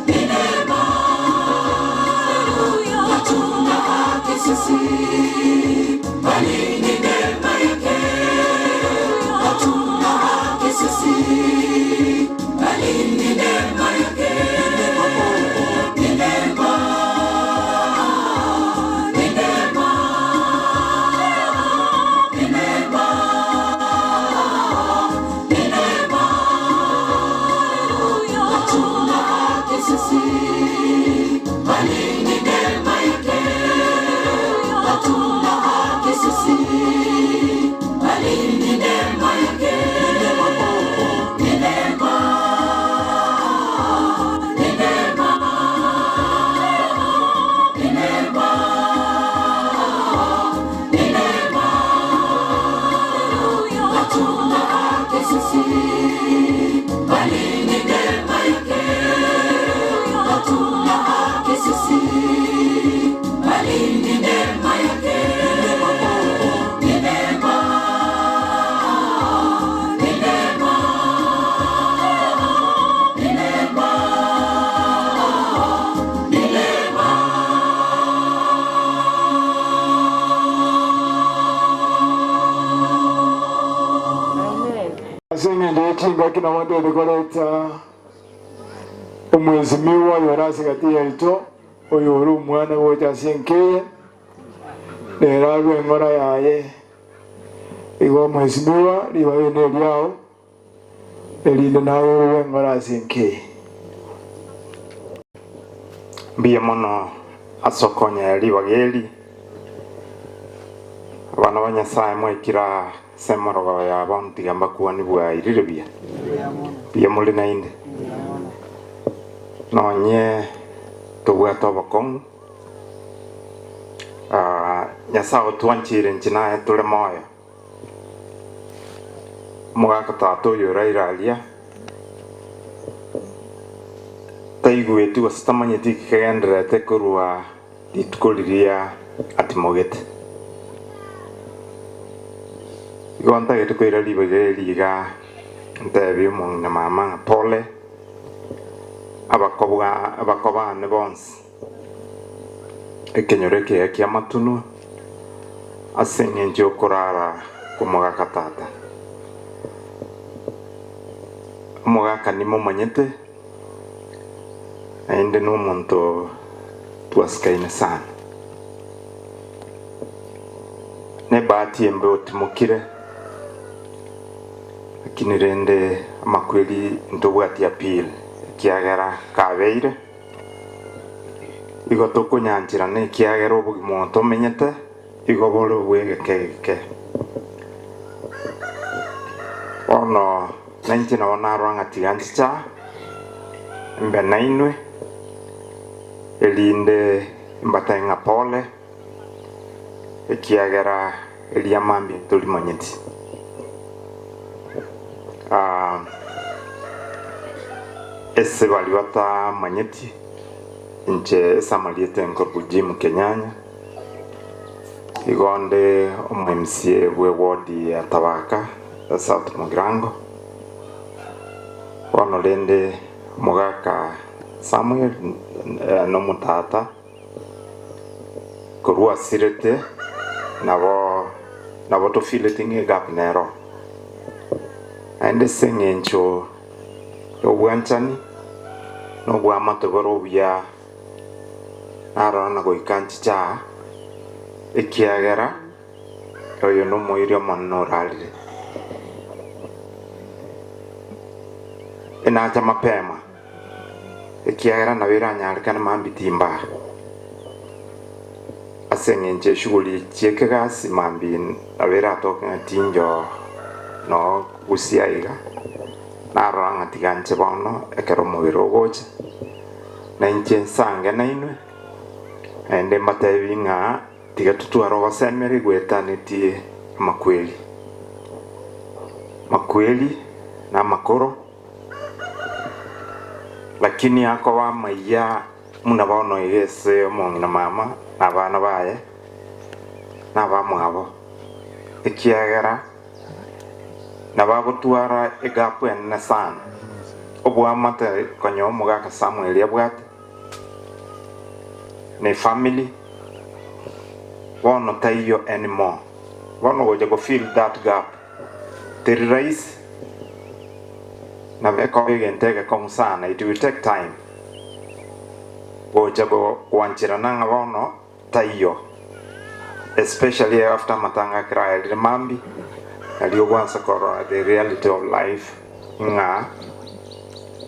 ni neema. Hatuna haki sisi, bali ni neema yake. Hatuna haki sisi, bali ni neema yake. Ni neema, ni neema, ni neema, ni neema. Hatuna haki sisi, bali ni neema yake. Hatuna haki sisi, bali ni neema yake. Ni neema, ni neema, ni neema, ni neema. Hatuna haki sisi, bali ni neema yake. Hatuna haki sisi, bali ni neema yake. Ni neema, ni neema, ni neema, ni neema. Asinge ndechinga kina watu walikoleta umwezimiwa yorasi kati yaito oyo uri umwana wocha asenkeye nerarwe ngora yaye igo mwezimiwa liba bene lyao elinde nawe uwe ngora asenkeye mbiye mono asokonya liba geli abana banyasaye mwekira semorogo ya bonti gamba kuani bwa irire bia muri nainde nonye tugwa tobakong nyasa otwanchire nchina tule moyo Omogaka tata oyo Rairalia taigueti gose tamanyeti kikagenderete korwa rituko riria atimogete igo ntagete koira ribagere riga ntebi omong'ina mama pole abakobane bonsi ekenyore kea kia matunu ase eng'encho okorara komogaka tata omogaka nimomanyete naende n'omonto twasikaine sana ne bahati embe otimokire lakini rende amakweli ntobwati appeal kiagera kabeire igo tokonyanchira ne kiagera obogimo tomenyete igo bore obwegekeke ono nanche na onarwanga tigancha mbe nainwe elinde mbatenga pole ekiagera eliamambi tolimanyeti ese bali bata manyeti inche samaliete nkorbu Jim Kenyanya igonde omemsie bwe wodi ya Tabaka South Mugirango ono lende mogaka Samuel no mutata korwa sirete nabo to fileting gap nero ande sengencho yo wanchani no bwa matogoro bya arana go ikancha ekiagera oyo no moirio monorali enacha mapema ekiagera na wira nyarikana mambitimba asengenche shughuli chiekegasi mambi awira toka tinjo no usiaiga naranga tiganche bono ekero mubiro goche na inche sange nainwe ende matebinga tigatutwaro basemere gwetaniti makweli na makoro lakini ako wa maiya muna bono yese omong'ina mama na bana baye na bamwabo ekiagera na bagotwara egapu enne sana obwamate konyo omogaka Samuel yabwate ne family bono taiyo anymore bono goja go fill that gap terrorize na beko begentege kong sana it will take time goja go wanchira nanga bono taiyo especially after matanga kra the mambi aliyo once corona the reality of life nga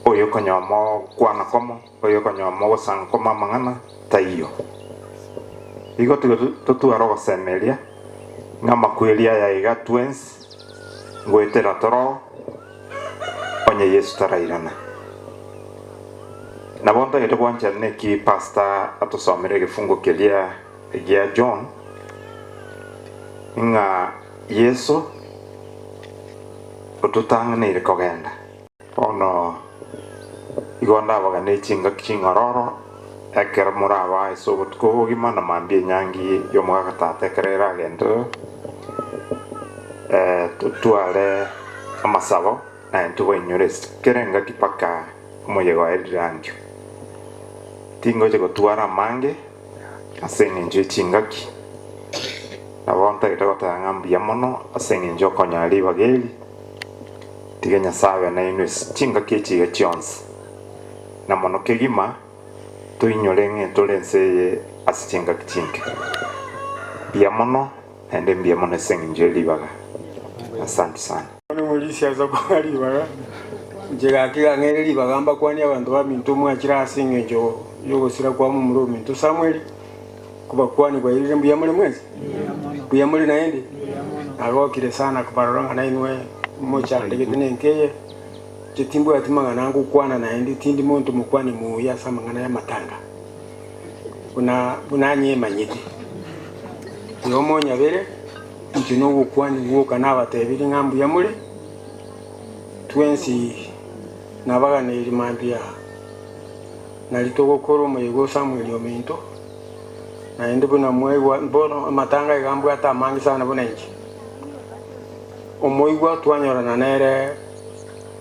oyo konyomo kwana komo oyo konyomo sang koma mangana taiyo igo tu aro semelia nga makwelia ya iga twins ngwetera toro onye Yesu tarairana na bonta yete bwancha neki pastor atosomere gefungo kelia ya John nga Yesu otutanga ne rekogenda ono igonda bagane chinga kingororo ekera muraba isobot ko gimana mambi nyangi yomugaka tate kerera gendo tutuale amasabo na ntuwe nyores kerenga kipaka moyego edranjo tingo je gotwara mange asenge nje chingaki na bonta itagota ngambi yamono asenge njo konyali bageli tigenya sabe na inus chingaki chiga chons na mono kegima tuinyolenge tolense asichinga kichinke biamono ende biamono asenge nje libaga asante sana ni mulisi aza kwa libaga njega kiga ngere libaga amba kwani abantu bamintu mwakira asenge njo yogosira kwa mumuro mintu Samuel kuba kwani kwa ile biamole mwezi biamole naende agokire sana kubaranga na inwe mocha ndegete nkeye chitimbo yatimanga nangu kwana naende tindi muntu mukwani muya samangana ya matanga bunanye manyiti yomo nyabere ntino gukwani guka nabatebiri ngambu yamule twensi nabaga nerimambia nalitogokora omuyigo Samuel Ominto naende buna mweigwa mbono amatanga igambwa atamangi sana buna inchi omuigwa twanyorana nere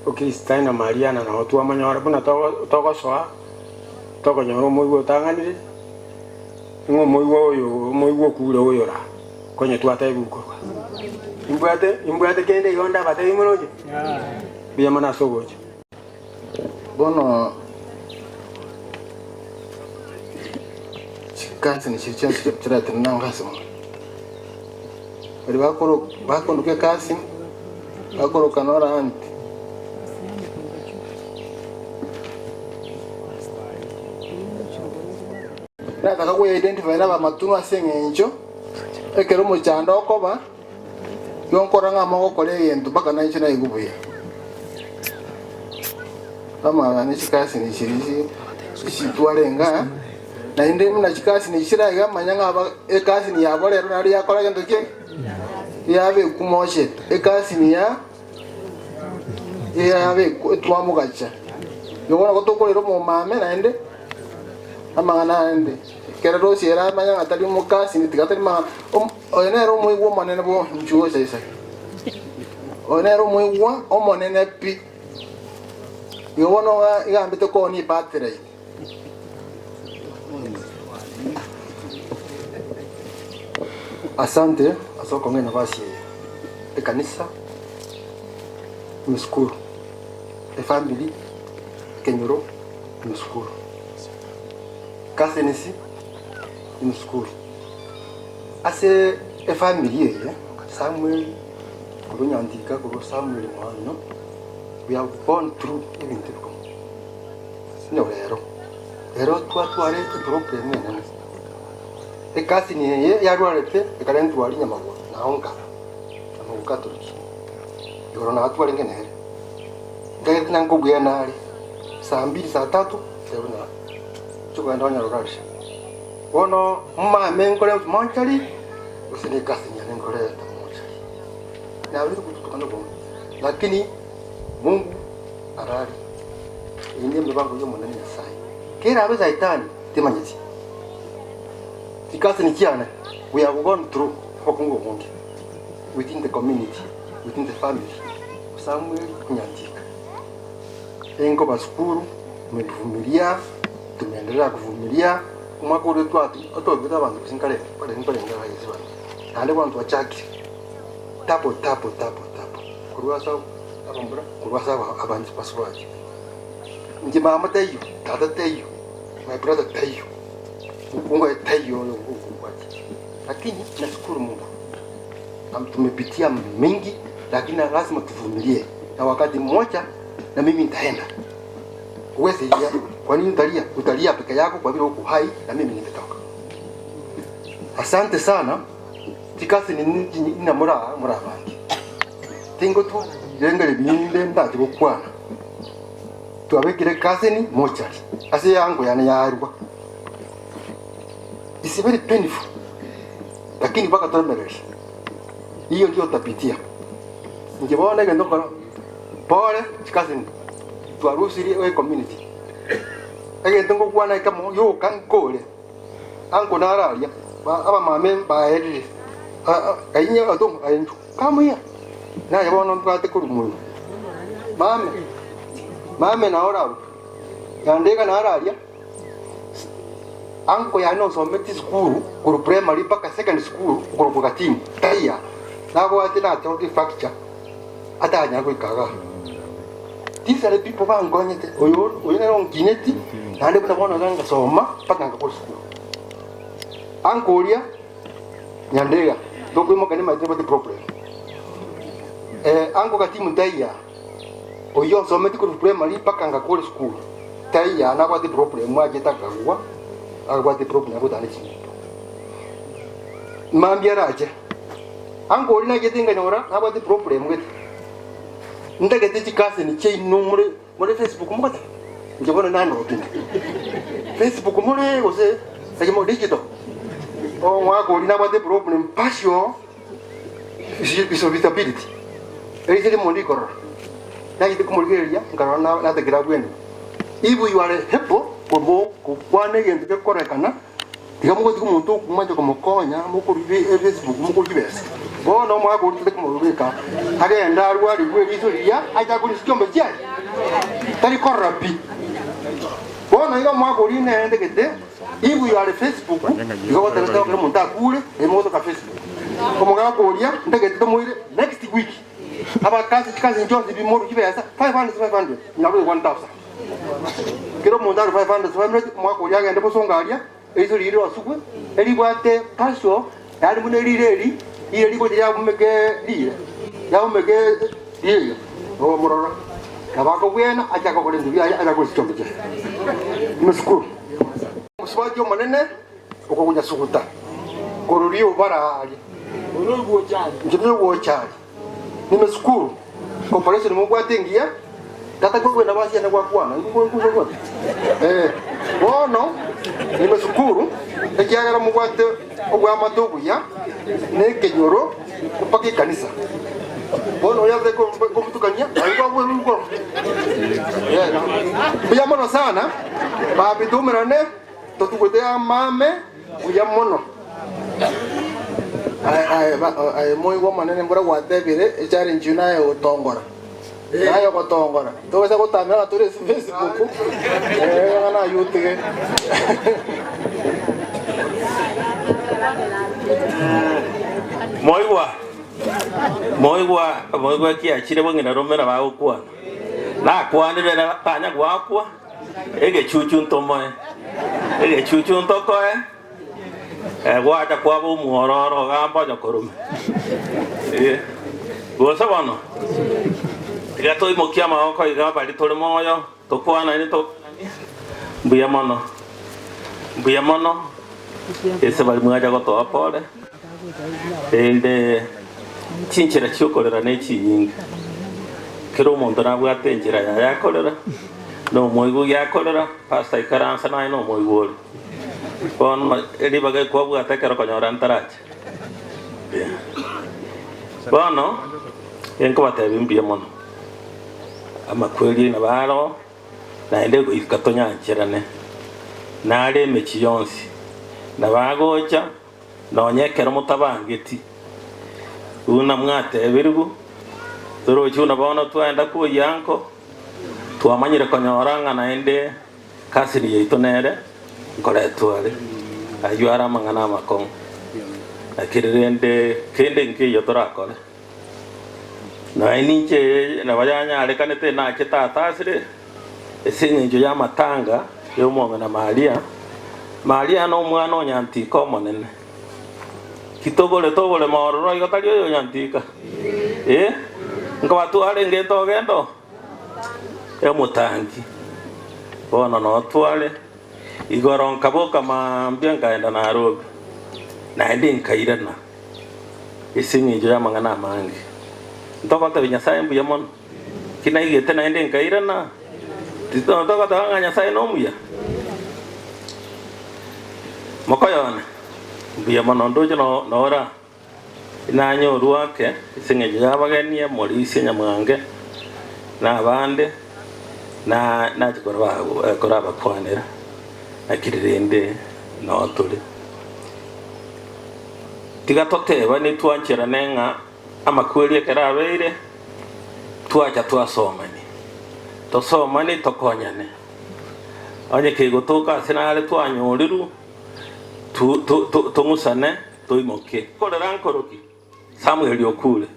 Okristaina Mariana na twamanyora buna togosoa tokonyora omuigwa otanganire ngo omuigwa kure oyora konye twataibuko imbwate kende yonda bate imoroje biya mana sogoje bono chikatsi ni chichensi chirate nangasi mo bari bakonduke kasi bakoro kanora anti nataka ku identify na bamatunu asengencho ekero mo chanda okoba yonkora nga moko kore yento baka na ichina igubuya ama ni chikasi ni chirisi chitwarenga na inde mna chikasi ni chiraga manyanga aba ekasi ni yaborero nari yakora gento ke yabe kumoshe ekasi ni yabe twamugacha yobona ko tokorero mo mame na inde amangana inde kero siera manyanga tali mukasi ni tigatali ma onero muigwa monene bo nchuo sasa onero muigwa omonene pi yobona igambite ko ni battery asante asoko ngena basi kanisa mskuru family kenyoro mskuru kasenisi mskuru ase family Samuel kunyandika ko Samuel mwana we have gone through everything no ero twatware problem ene ekasi ni ye yarwarete ekarentu wali nyamago naonga amago katoliki yoro na atware ngene ngaye nango byanali saa 2 saa 3 yabona chuko ndo nyarorasha wono mama nkole monchali usini kasi nyane nkole monchali na wili kutukana bo lakini Mungu arari inde mbango yo munani sai kera abe zaitani temanyezi because ni kiana we have gone through hokungo mungi within the community within the family Samuel kunyandika engo basukuru tumevumilia tumeendelea kuvumilia umwaka ule twatu otobita abantu kusinkale pale ngala hizo ande kwantu wachaki tapo kurwasa abambura kurwasa abantu paswaji nje mama tayo tata tayo my brother tayo Mungu tayo kwaje lakini nashukuru Mungu tumepitia mengi lakini lazima tuvumilie na wakati mmoja na mimi nitaenda uweze ya kwa nini utalia peke yako kwa vile uko hai na mimi nimetoka asante sana tikasi ni ina mura bangi tingo tu yengere binde ndaje gukwana tuabekire kasi ni mochari ase yangu yana yarwa it's very painful lakini baka tumeresh hiyo ndio tapitia ngebona ngendo kono pole tikasi tuarusiri we community agento ngokwana kamo yo kankole anko nararia aba mame ba eri ainya adong ayenju kamuya na yabona mpate kurumuyo mame na ora yandega na araria anko ya no someti school kuru primary paka secondary school kuru kugatimu taya nabo atina toki facture atanya ko ikaga these are the people who are going to oyo na ngineti nande buna bona nganga soma paka ngakuru school ankoria nyandega doko mo kanima tebo problem anko katimu taya oyo someti kuru primary paka ngakuru school taya na kwa the problem ajeta kagwa agwa the problem abudane chi mambia raje angoli na getinga nyora agwa the problem with ndage tiji kasi ni chain no more Facebook mukata njebona nano opina Facebook more ose sage mo digital o ngako lina agwa the problem passion is disability eri mo ndikoro yagite kumurigeria ngarona nategira bwene ibu yuare hepo kubo kwane gento ke korekana digamugo tumuntu kumanje kumukonya mukuri Facebook mukuri bese bono mwago tute kumurubika agenda arwari gwe rizuria aja kuri sikombe cyane tari korapi bono iga mwago rine ndegete ibu yuare Facebook igo batata ko muntu akure emoto ka Facebook komuga koria ndegete tomuire next week aba kazi njozi bimuru kibesa 500 nabo 1000 kiro muntu ari 500 mwako yagende busongaria izo riro asukwe eri bwate kaso yari munerireri iri ko ya bumege ri ya bumege ri o mororo kabako bwena acha ko korenzi ya ara ko sitombe je muskuru muswajo manene uko kuja sukuta korurio barali urugo chali nimeshukuru corporation mugwatengia tata kwa na basi na kwa kwana bono nimeshukuru ekiagara mugwate ogwa matobu ya nekenyoro kupaki kanisa bono yaze ko mtukania ayo bwe rugo ya mono sana ba bidumerane totugotea mame uya mono ay moy wo manene mbora watebire echari njuna ya utongora nayo gotongora tose gutamira turi Facebook ngana yutige moigwa kiachire bongina romera bagukwa na kwanire na tanya gwakwa egechuchu ntomoe egechuchu ntokoe gwacha kwabo muhororo gamba nyokorume gosa bano tiga toi mokia maoko iga bali tole moyo tokwana ni to mbuya mono ese bali mwaja goto apole ende chinchira chukorera nechi yinga kero mondo na bwatenjira ya kolera no moigu ya kolera pasta ikaransa na no moigu kon edi bagai kwa bwata kero konyora ntarache bono enko bata bimbiye mono amakweli na baro na ende go ikatonya ncherane na ale mechi yonsi na bagocha no nyekero mutabangeti una mwate birigu toro chuna bono twenda ku yanko twamanyire konyoranga na ende kasiri yitonere nkore twale ayuara mangana makong akirende kende nke yotorakole na iniche na bayanya alekanete na chetatasire esinye njo ya matanga yo mwana na Maria no mwana onyantiko monene kitogole togole mororo igotari yo nyantika ngabatu ale ngeto gendo mutangi bono no twale igoro nkaboka mambia ngaenda Nairobi na ndi nkairana isinye njo ya mangana mangi ndokota binyasaye mbuya mono kina igete na ndi nkairana tito ndokota nganya saye no muya mokoyone mbuya mono ndoje no ora inanyo ruake isinye njo ya bagenie morisi nyamwange na abande na koraba kwanera akirirende no tuli tiga toteba ni twanchera nenga amakweli karabeire twacha twasomani tosomani tokonyane onye kegotoka sinale twanyoriru tungusane toimoke kolera nkoroki Samuel okule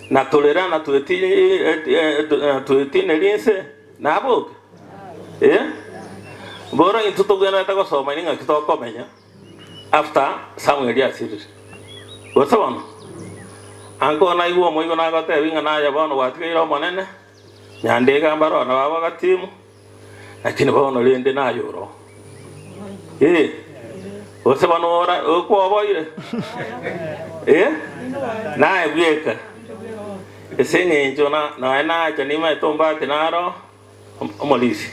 na tolerana tuetine linse naboke bora intutogena takosoma ninga kitokomenya after Samuel yasirire gosono ango na iwo moyo na gote winga na ya bono watikeiro monene nyandega mbaro na baba gatimu lakini bono lende na yoro gosono ora okwo boire na ebieka esenye njona na chanima etomba tenaro omolisi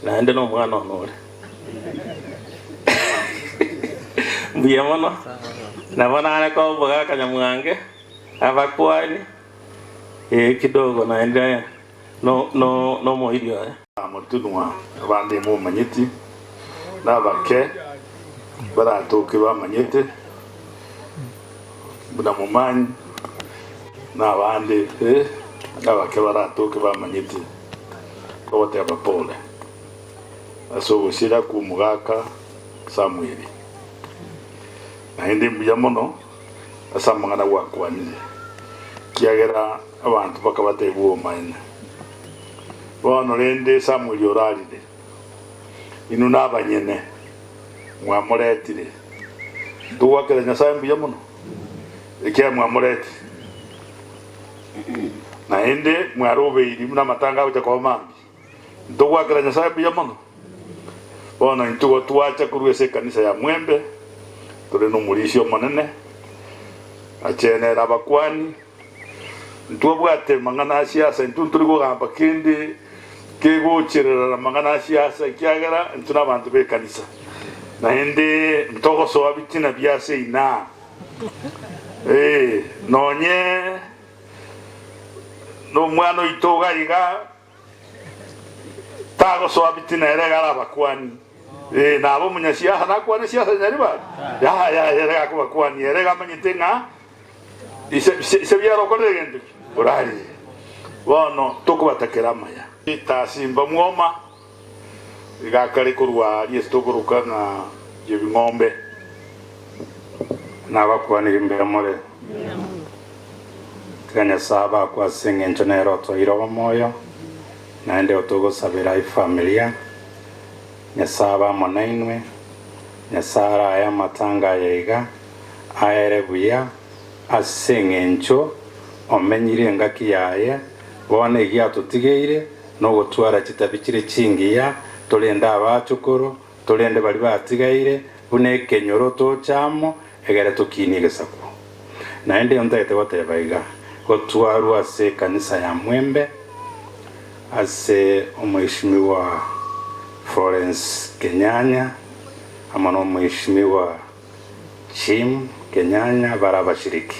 na ende no mwana onore biyamono na bana ko boga kanyamwange abakwani kidogo naendelea no moirio amutunwa abandi mu manyiti nabake baratuke bamanyite buna mumanyi n'abandi abake baratuke bamanyite kote abapole asogoshira ku mugaka Samueli na hindi mbuya muno asamangana wakwanire kiagera abantu bakabate buomanya bono rende Samueli orarire inu nabanyene mwamuretire tuwakira Nyasaye mbuya muno ikia mwamurete na hindi mwarobeiri muna matanga uja kwa mambi tuwakira Nyasaye mbuya muno bono ntugo tuacha kuruese kanisa ya Mwembe tuli numurisho manene achene rabakwani ntubwate mangana siasa nturi kugamba kindi kegocherera mangana siasa kiagera ntuna abantu be kanisa na hindi mtogo so abitina byase ina nonye no mwana itoga iga tago so abitina erega rabakwani nabo munyasiasa nakwani siasa nyariba ya erega kubakwani erega manyitenga ise byaro koregende urari bono tukubatakira maya itasimba mwoma igakari kurwa yestoguruka na yebingombe nabakwani imbere more kanya saba kwa sengencho nero to iroba moyo naende otugusabira ifamilia nyasaba monainwe nyasara aya matanga yega aerebuya asengencho omenyire ngaki yaye bone igia tutigeire no gutwara kitabikire kingiya tulenda abacukuru tulende bali batigaire bune kenyoro to chamo egere tukinige sako naende ontete watebaiga gutwaru ase kanisa ya Mwembe ase omwishimiwa Florence Kenyanya amano omwishimiwa Chim Kenyanya barabashiriki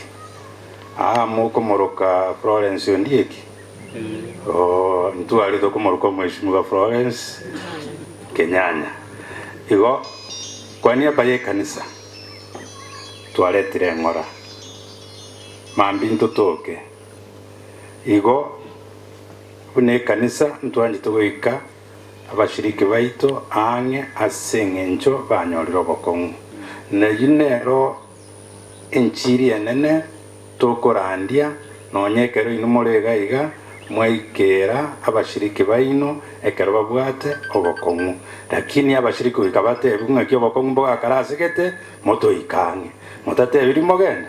muko moroka Florence ondieki ntwali to kumoroka mwishimiwa Florence Kenyanya igo kwani abaye kanisa twaletire ngora mambi ntotoke igo bune kanisa ntwanji togoika abashiriki baito ange asengencho banyoriro bokongu na yinero enchiri enene tokorandia nonyekero ino morega iga mwaikera abashiriki baino ekero babwate obokongu lakini abashiriki ikabate ebunga kyo bokongu boga karasegete moto ikange motate biri mogene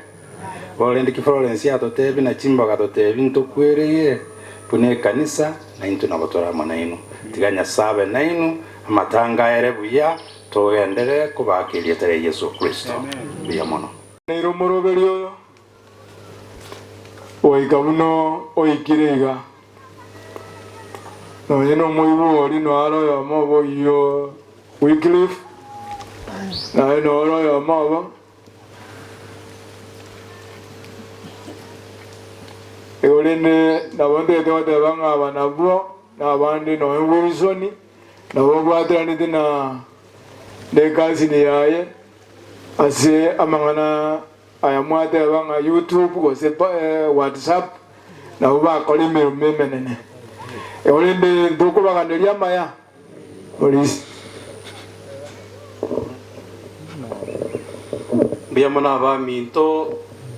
bolendi ki Florence atotebi na chimba totebi ntokwereye pune kanisa na into nabotora manaino tiganya sabe naino amatanga erebuya toendere kubakiria tere Yesu Kristo biya mono nero moroberio oikabuno oikirega no yeno moibo ori no aro ya mobo yo Wycliffe na no aro ya mobo eolene na bonde tote banga banabwo na bandi no Wilson na bobwatrani na kazi ni yaye ase amangana ayamwate banga YouTube ko se WhatsApp na uba kolime memenene eolende ndoko baganderia maya polisi biyamana ba minto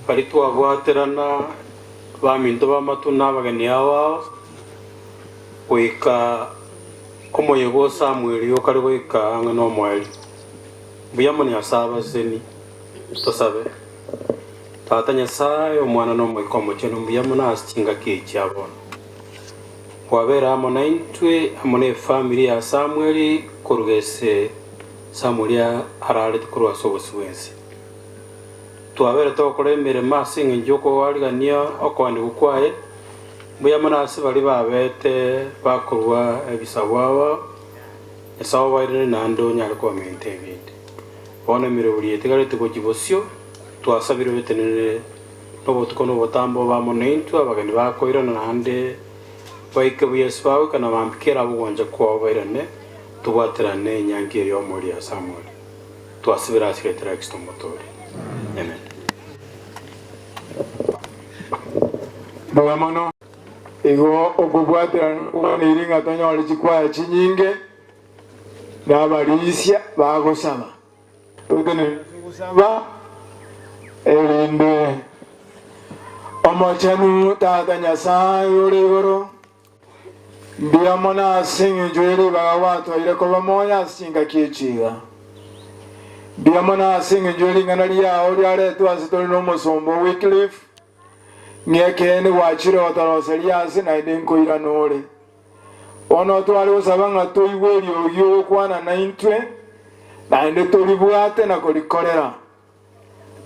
paritu abwaterana ba minto ba matuna bagani awa oika como yego Samuel yo kari oika ngano mwali biyamana yasaba seni to sabe tatanya sayo mwana no mwe komo cheno biyamana astinga kichabo wabera amona intwe amone family ya Samuel kurugese Samuel arale kurwa soboswensi twabera to kuremere masinga njoko waligania okwandi gukwaye buyamana ase bali babete bakurwa ebisawawa esawa baire nando nyali ko mente bindi bona mire buri etigale tuko kibosyo twasabire betenene nobotuko nobotambo bamoneintu abageni bakoirana nande baike buyesi bawe kana bambikera bugonja kwa bairane tubwaterane nyangi yo muri ya Samuel twasibira asiretera kistomotori. Amen. Bagamano ego okubwatira niringa tanyole chikwaya chinyinge nabarisya bagosaba tokene gusaba elinde omachanu tata Nyasaye olegoro ndiamona singi jweli bagawato ile ko bamoya singa kichiga ndiamona singi jweli nganali ya oli ale twasitoli no musombo Wycliffe ngekene wachire wataroseliasi na idenko iranole ono twali usabanga toigweli ogyo kwana na intwe na inde tolibwate na kolikolera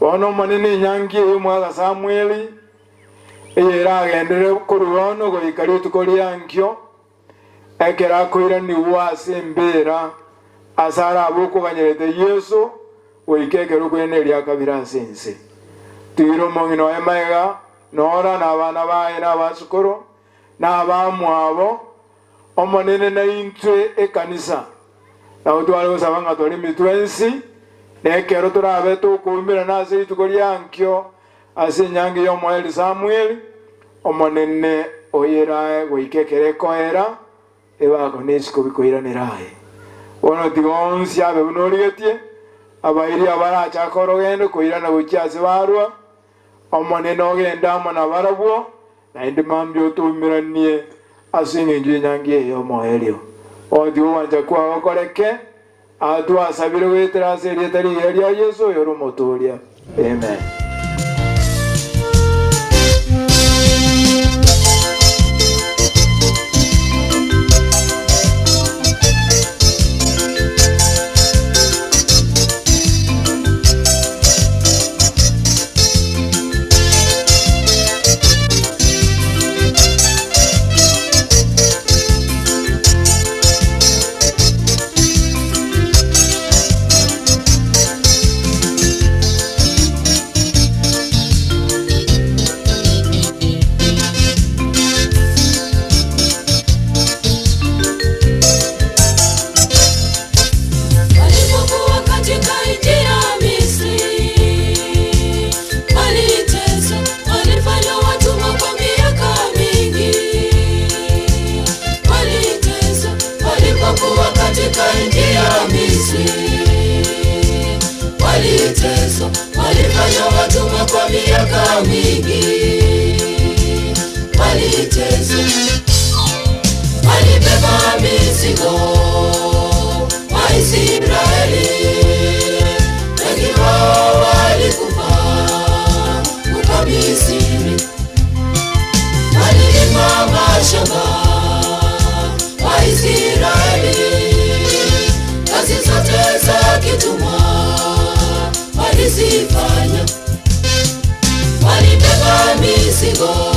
ono manene nyangi mwaga Samueli era agendere kuruono goikari tukoli yankyo ekera koira ni wase mbera asara abuko ganyerete Yesu oikekero kwene lya kabira sense tiro mongino emaiga nora na bana bae na basukoro na bamwabo omonene na intwe ekanisa na utwale usabanga toli mitwensi nekero turabe tukumira nase tukoli yankyo ase nyangi yo mweli Samuel omonene oyera goikekere koera ebago nesiko bikoiranirae ono tigonsi abe bunorigetie abairi abaracha korogendo koirana bukyase barwa omonene ogenda mona barabwo na indi mambyo tumiranie asinge nje nyangi yo moelio odi wanja kwa okoreke atu asabire wetera seretari ya Yesu yoromotoria. Amen. Walifanya watumwa kwa miaka mingi, waliteswa, walibeba mizigo wa Israeli, wengi wao walikufa huko Misri, walilima mashamba wa Israeli, kazi zote za kitumwa walizifanya, walibeba mizigo